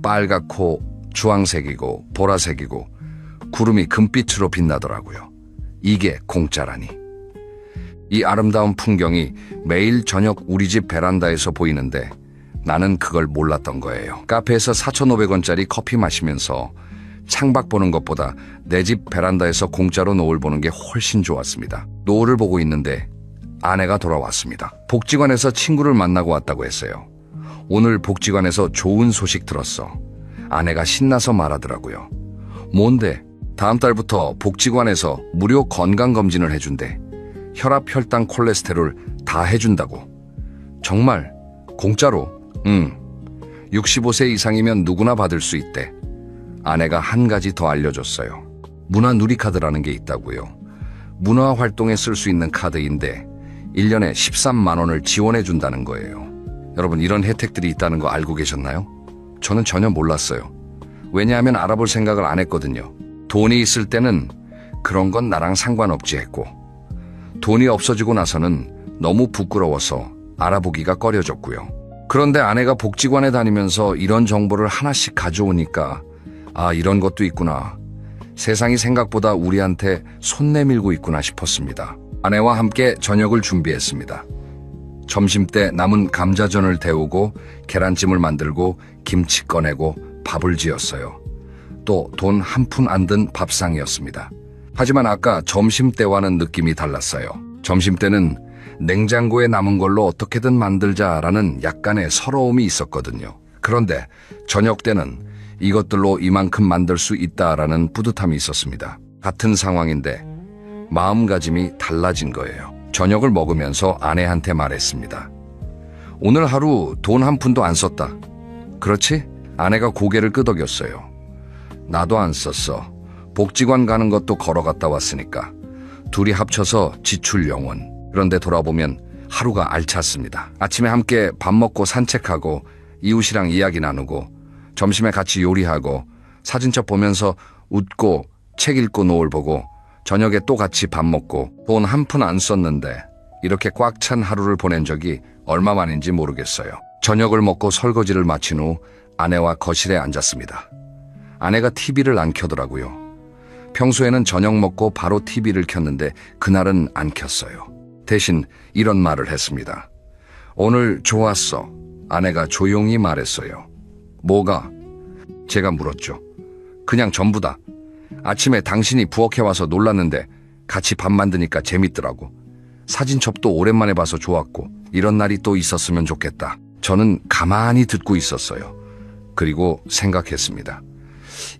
빨갛고 주황색이고 보라색이고 구름이 금빛으로 빛나더라고요. 이게 공짜라니. 이 아름다운 풍경이 매일 저녁 우리 집 베란다에서 보이는데 나는 그걸 몰랐던 거예요. 카페에서 4,500원짜리 커피 마시면서 창밖 보는 것보다 내 집 베란다에서 공짜로 노을 보는 게 훨씬 좋았습니다. 노을을 보고 있는데 아내가 돌아왔습니다. 복지관에서 친구를 만나고 왔다고 했어요. 오늘 복지관에서 좋은 소식 들었어. 아내가 신나서 말하더라고요. 뭔데? 다음 달부터 복지관에서 무료 건강검진을 해준대. 혈압, 혈당, 콜레스테롤 다 해준다고. 정말? 공짜로? 응. 65세 이상이면 누구나 받을 수 있대. 아내가 한 가지 더 알려줬어요. 문화 누리카드라는 게 있다고요. 문화 활동에 쓸 수 있는 카드인데 1년에 13만 원을 지원해 준다는 거예요. 여러분, 이런 혜택들이 있다는 거 알고 계셨나요? 저는 전혀 몰랐어요. 왜냐하면 알아볼 생각을 안 했거든요. 돈이 있을 때는 그런 건 나랑 상관없지 했고, 돈이 없어지고 나서는 너무 부끄러워서 알아보기가 꺼려졌고요. 그런데 아내가 복지관에 다니면서 이런 정보를 하나씩 가져오니까 아, 이런 것도 있구나. 세상이 생각보다 우리한테 손 내밀고 있구나 싶었습니다. 아내와 함께 저녁을 준비했습니다. 점심때 남은 감자전을 데우고 계란찜을 만들고 김치 꺼내고 밥을 지었어요. 또 돈 한 푼 안 든 밥상이었습니다. 하지만 아까 점심때와는 느낌이 달랐어요. 점심때는 냉장고에 남은 걸로 어떻게든 만들자라는 약간의 서러움이 있었거든요. 그런데 저녁 때는 이것들로 이만큼 만들 수 있다라는 뿌듯함이 있었습니다. 같은 상황인데 마음가짐이 달라진 거예요. 저녁을 먹으면서 아내한테 말했습니다. 오늘 하루 돈 한 푼도 안 썼다. 그렇지? 아내가 고개를 끄덕였어요. 나도 안 썼어. 복지관 가는 것도 걸어갔다 왔으니까. 둘이 합쳐서 지출 0원. 그런데 돌아보면 하루가 알찼습니다. 아침에 함께 밥 먹고 산책하고 이웃이랑 이야기 나누고 점심에 같이 요리하고 사진첩 보면서 웃고 책 읽고 노을 보고 저녁에 또 같이 밥 먹고 돈 한 푼 안 썼는데 이렇게 꽉 찬 하루를 보낸 적이 얼마 만인지 모르겠어요. 저녁을 먹고 설거지를 마친 후 아내와 거실에 앉았습니다. 아내가 TV를 안 켜더라고요. 평소에는 저녁 먹고 바로 TV를 켰는데 그날은 안 켰어요. 대신 이런 말을 했습니다. 오늘 좋았어. 아내가 조용히 말했어요. 뭐가? 제가 물었죠. 그냥 전부다. 아침에 당신이 부엌에 와서 놀랐는데 같이 밥 만드니까 재밌더라고. 사진첩도 오랜만에 봐서 좋았고 이런 날이 또 있었으면 좋겠다. 저는 가만히 듣고 있었어요. 그리고 생각했습니다.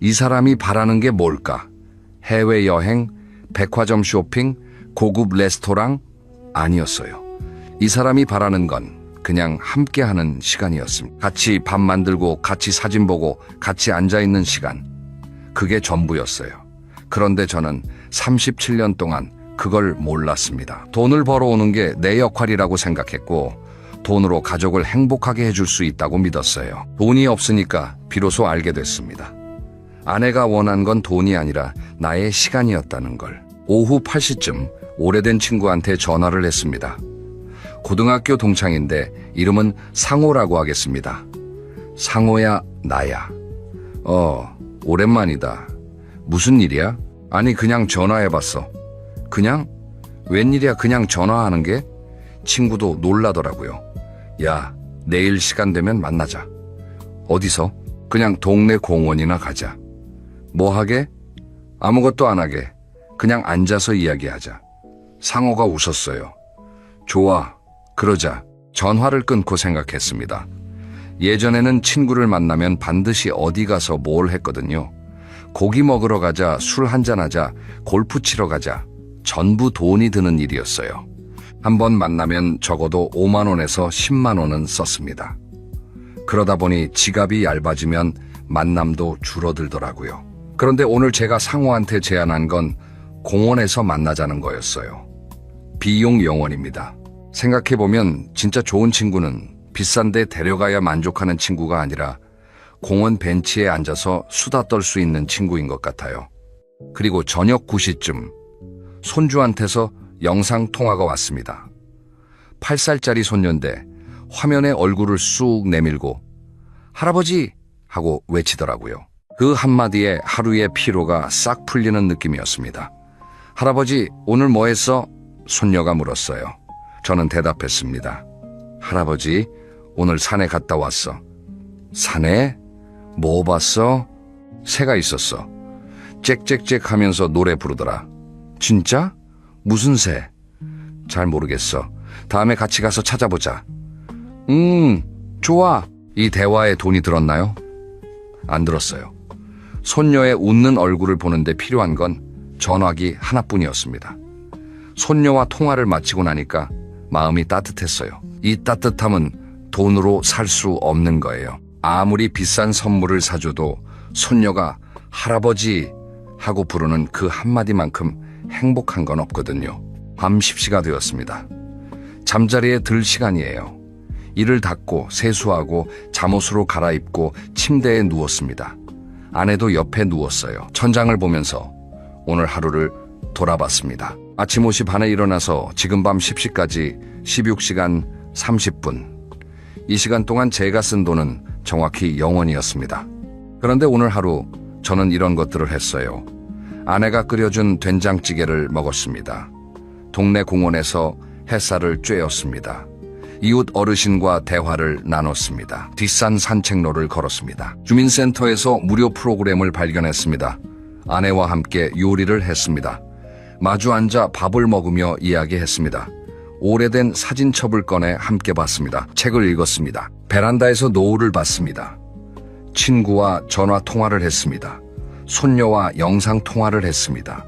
이 사람이 바라는 게 뭘까? 해외여행, 백화점 쇼핑, 고급 레스토랑? 아니었어요. 이 사람이 바라는 건 그냥 함께하는 시간이었습니다. 같이 밥 만들고 같이 사진 보고 같이 앉아있는 시간. 그게 전부였어요. 그런데 저는 37년 동안 그걸 몰랐습니다. 돈을 벌어오는 게 내 역할이라고 생각했고 돈으로 가족을 행복하게 해줄 수 있다고 믿었어요. 돈이 없으니까 비로소 알게 됐습니다. 아내가 원한 건 돈이 아니라 나의 시간이었다는 걸. 오후 8시쯤 오래된 친구한테 전화를 했습니다. 고등학교 동창인데 이름은 상호라고 하겠습니다. 상호야, 나야. 오랜만이다. 무슨 일이야? 아니, 그냥 전화해봤어. 그냥? 웬일이야, 그냥 전화하는 게? 친구도 놀라더라고요. 야, 내일 시간 되면 만나자. 어디서? 그냥 동네 공원이나 가자. 뭐 하게? 아무것도 안 하게. 그냥 앉아서 이야기하자. 상호가 웃었어요. 좋아, 그러자. 전화를 끊고 생각했습니다. 예전에는 친구를 만나면 반드시 어디 가서 뭘 했거든요. 고기 먹으러 가자, 술 한잔하자, 골프 치러 가자. 전부 돈이 드는 일이었어요. 한 번 만나면 적어도 5만 원에서 10만 원은 썼습니다. 그러다 보니 지갑이 얇아지면 만남도 줄어들더라고요. 그런데 오늘 제가 상호한테 제안한 건 공원에서 만나자는 거였어요. 비용 0원입니다. 생각해보면 진짜 좋은 친구는 비싼데 데려가야 만족하는 친구가 아니라 공원 벤치에 앉아서 수다 떨 수 있는 친구인 것 같아요. 그리고 저녁 9시쯤 손주한테서 영상통화가 왔습니다. 8살짜리 손녀인데 화면에 얼굴을 쑥 내밀고 할아버지! 하고 외치더라고요. 그 한마디에 하루의 피로가 싹 풀리는 느낌이었습니다. 할아버지, 오늘 뭐 했어? 손녀가 물었어요. 저는 대답했습니다. 할아버지, 오늘 산에 갔다 왔어. 산에? 뭐 봤어? 새가 있었어. 짹짹짹 하면서 노래 부르더라. 진짜? 무슨 새? 잘 모르겠어. 다음에 같이 가서 찾아보자. 좋아. 이 대화에 돈이 들었나요? 안 들었어요. 손녀의 웃는 얼굴을 보는데 필요한 건 전화기 하나뿐이었습니다. 손녀와 통화를 마치고 나니까 마음이 따뜻했어요. 이 따뜻함은 돈으로 살 수 없는 거예요. 아무리 비싼 선물을 사줘도 손녀가 할아버지 하고 부르는 그 한마디만큼 행복한 건 없거든요. 밤 10시가 되었습니다. 잠자리에 들 시간이에요. 이를 닫고 세수하고 잠옷으로 갈아입고 침대에 누웠습니다. 아내도 옆에 누웠어요. 천장을 보면서 오늘 하루를 돌아봤습니다. 아침 5시 반에 일어나서 지금 밤 10시까지 16시간 30분. 이 시간 동안 제가 쓴 돈은 정확히 0원이었습니다. 그런데 오늘 하루 저는 이런 것들을 했어요. 아내가 끓여준 된장찌개를 먹었습니다. 동네 공원에서 햇살을 쬐었습니다. 이웃 어르신과 대화를 나눴습니다. 뒷산 산책로를 걸었습니다. 주민센터에서 무료 프로그램을 발견했습니다. 아내와 함께 요리를 했습니다. 마주 앉아 밥을 먹으며 이야기했습니다. 오래된 사진첩을 꺼내 함께 봤습니다. 책을 읽었습니다. 베란다에서 노을을 봤습니다. 친구와 전화 통화를 했습니다. 손녀와 영상 통화를 했습니다.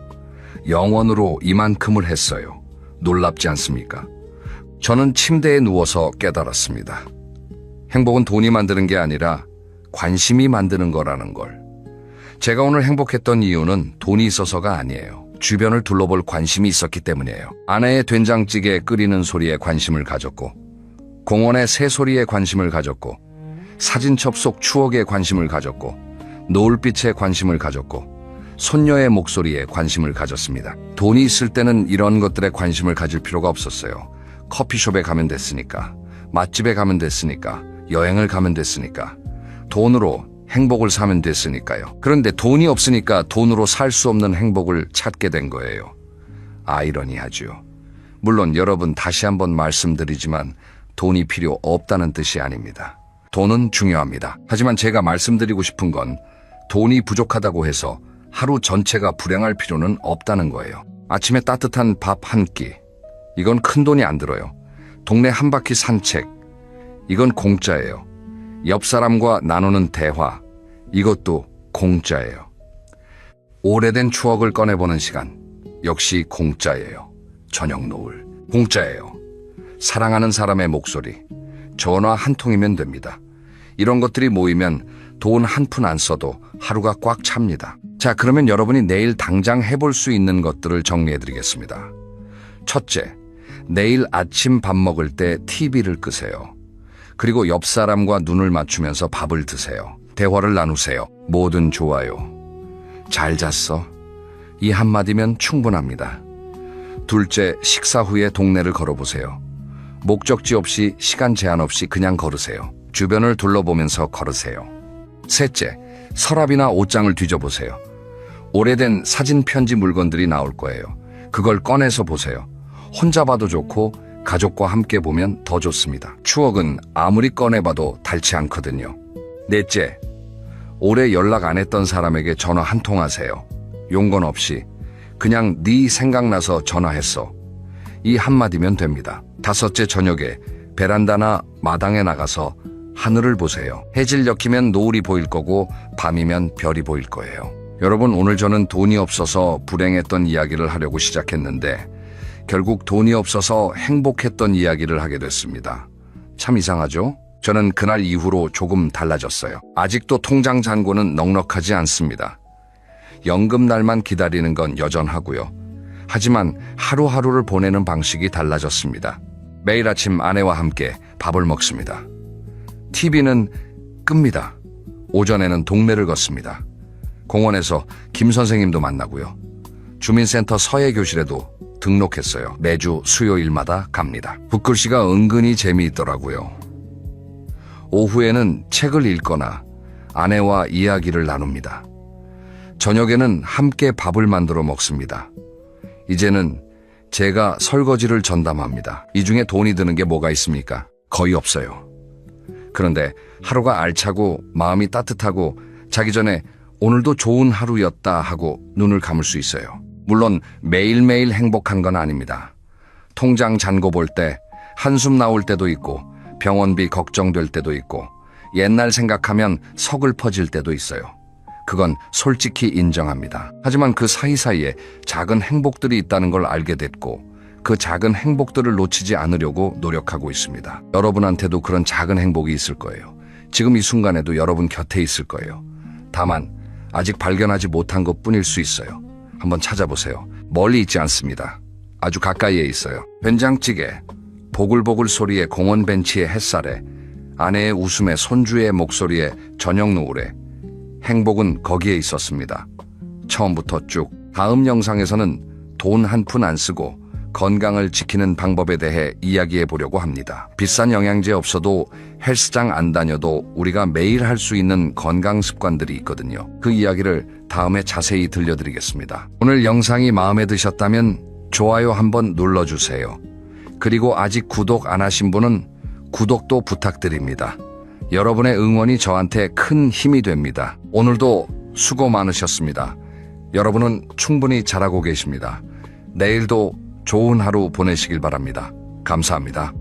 영원으로 이만큼을 했어요. 놀랍지 않습니까? 저는 침대에 누워서 깨달았습니다. 행복은 돈이 만드는 게 아니라 관심이 만드는 거라는 걸. 제가 오늘 행복했던 이유는 돈이 있어서가 아니에요. 주변을 둘러볼 관심이 있었기 때문이에요. 아내의 된장찌개 끓이는 소리에 관심을 가졌고, 공원의 새소리에 관심을 가졌고, 사진첩 속 추억에 관심을 가졌고, 노을빛에 관심을 가졌고, 손녀의 목소리에 관심을 가졌습니다. 돈이 있을 때는 이런 것들에 관심을 가질 필요가 없었어요. 커피숍에 가면 됐으니까, 맛집에 가면 됐으니까, 여행을 가면 됐으니까, 돈으로 행복을 사면 됐으니까요. 그런데 돈이 없으니까 돈으로 살 수 없는 행복을 찾게 된 거예요. 아이러니하죠. 물론 여러분, 다시 한번 말씀드리지만 돈이 필요 없다는 뜻이 아닙니다. 돈은 중요합니다. 하지만 제가 말씀드리고 싶은 건 돈이 부족하다고 해서 하루 전체가 불행할 필요는 없다는 거예요. 아침에 따뜻한 밥 한 끼, 이건 큰 돈이 안 들어요. 동네 한 바퀴 산책, 이건 공짜예요. 옆 사람과 나누는 대화, 이것도 공짜예요. 오래된 추억을 꺼내보는 시간, 역시 공짜예요. 저녁 노을, 공짜예요. 사랑하는 사람의 목소리, 전화 한 통이면 됩니다. 이런 것들이 모이면 돈 한 푼 안 써도 하루가 꽉 찹니다. 자, 그러면 여러분이 내일 당장 해볼 수 있는 것들을 정리해드리겠습니다. 첫째, 내일 아침 밥 먹을 때 TV를 끄세요. 그리고 옆 사람과 눈을 맞추면서 밥을 드세요. 대화를 나누세요. 뭐든 좋아요. 잘 잤어? 이 한마디면 충분합니다. 둘째, 식사 후에 동네를 걸어보세요. 목적지 없이, 시간 제한 없이 그냥 걸으세요. 주변을 둘러보면서 걸으세요. 셋째, 서랍이나 옷장을 뒤져보세요. 오래된 사진 편지 물건들이 나올 거예요. 그걸 꺼내서 보세요. 혼자 봐도 좋고 가족과 함께 보면 더 좋습니다. 추억은 아무리 꺼내봐도 닳지 않거든요. 넷째, 오래 연락 안 했던 사람에게 전화 한 통 하세요. 용건 없이 그냥 네 생각나서 전화했어. 이 한마디면 됩니다. 다섯째, 저녁에 베란다나 마당에 나가서 하늘을 보세요. 해질 엮이면 노을이 보일 거고 밤이면 별이 보일 거예요. 여러분, 오늘 저는 돈이 없어서 불행했던 이야기를 하려고 시작했는데 결국 돈이 없어서 행복했던 이야기를 하게 됐습니다. 참 이상하죠? 저는 그날 이후로 조금 달라졌어요. 아직도 통장 잔고는 넉넉하지 않습니다. 연금날만 기다리는 건 여전하고요. 하지만 하루하루를 보내는 방식이 달라졌습니다. 매일 아침 아내와 함께 밥을 먹습니다. TV는 끕니다. 오전에는 동네를 걷습니다. 공원에서 김 선생님도 만나고요. 주민센터 서예교실에도 등록했어요. 매주 수요일마다 갑니다. 붓글씨가 은근히 재미있더라고요. 오후에는 책을 읽거나 아내와 이야기를 나눕니다. 저녁에는 함께 밥을 만들어 먹습니다. 이제는 제가 설거지를 전담합니다. 이 중에 돈이 드는 게 뭐가 있습니까? 거의 없어요. 그런데 하루가 알차고 마음이 따뜻하고 자기 전에 오늘도 좋은 하루였다 하고 눈을 감을 수 있어요. 물론 매일매일 행복한 건 아닙니다. 통장 잔고 볼 때 한숨 나올 때도 있고 병원비 걱정될 때도 있고 옛날 생각하면 서글퍼질 때도 있어요. 그건 솔직히 인정합니다. 하지만 그 사이사이에 작은 행복들이 있다는 걸 알게 됐고 그 작은 행복들을 놓치지 않으려고 노력하고 있습니다. 여러분한테도 그런 작은 행복이 있을 거예요. 지금 이 순간에도 여러분 곁에 있을 거예요. 다만 아직 발견하지 못한 것뿐일 수 있어요. 한번 찾아보세요. 멀리 있지 않습니다. 아주 가까이에 있어요. 된장찌개, 보글보글 소리에 공원 벤치의 햇살에, 아내의 웃음에, 손주의 목소리에, 저녁 노을에, 행복은 거기에 있었습니다. 처음부터 쭉. 다음 영상에서는 돈 한 푼 안 쓰고 건강을 지키는 방법에 대해 이야기해 보려고 합니다. 비싼 영양제 없어도 헬스장 안 다녀도 우리가 매일 할 수 있는 건강 습관들이 있거든요. 그 이야기를 다음에 자세히 들려드리겠습니다. 오늘 영상이 마음에 드셨다면 좋아요 한번 눌러주세요. 그리고 아직 구독 안 하신 분은 구독도 부탁드립니다. 여러분의 응원이 저한테 큰 힘이 됩니다. 오늘도 수고 많으셨습니다. 여러분은 충분히 잘하고 계십니다. 내일도 좋은 하루 보내시길 바랍니다. 감사합니다.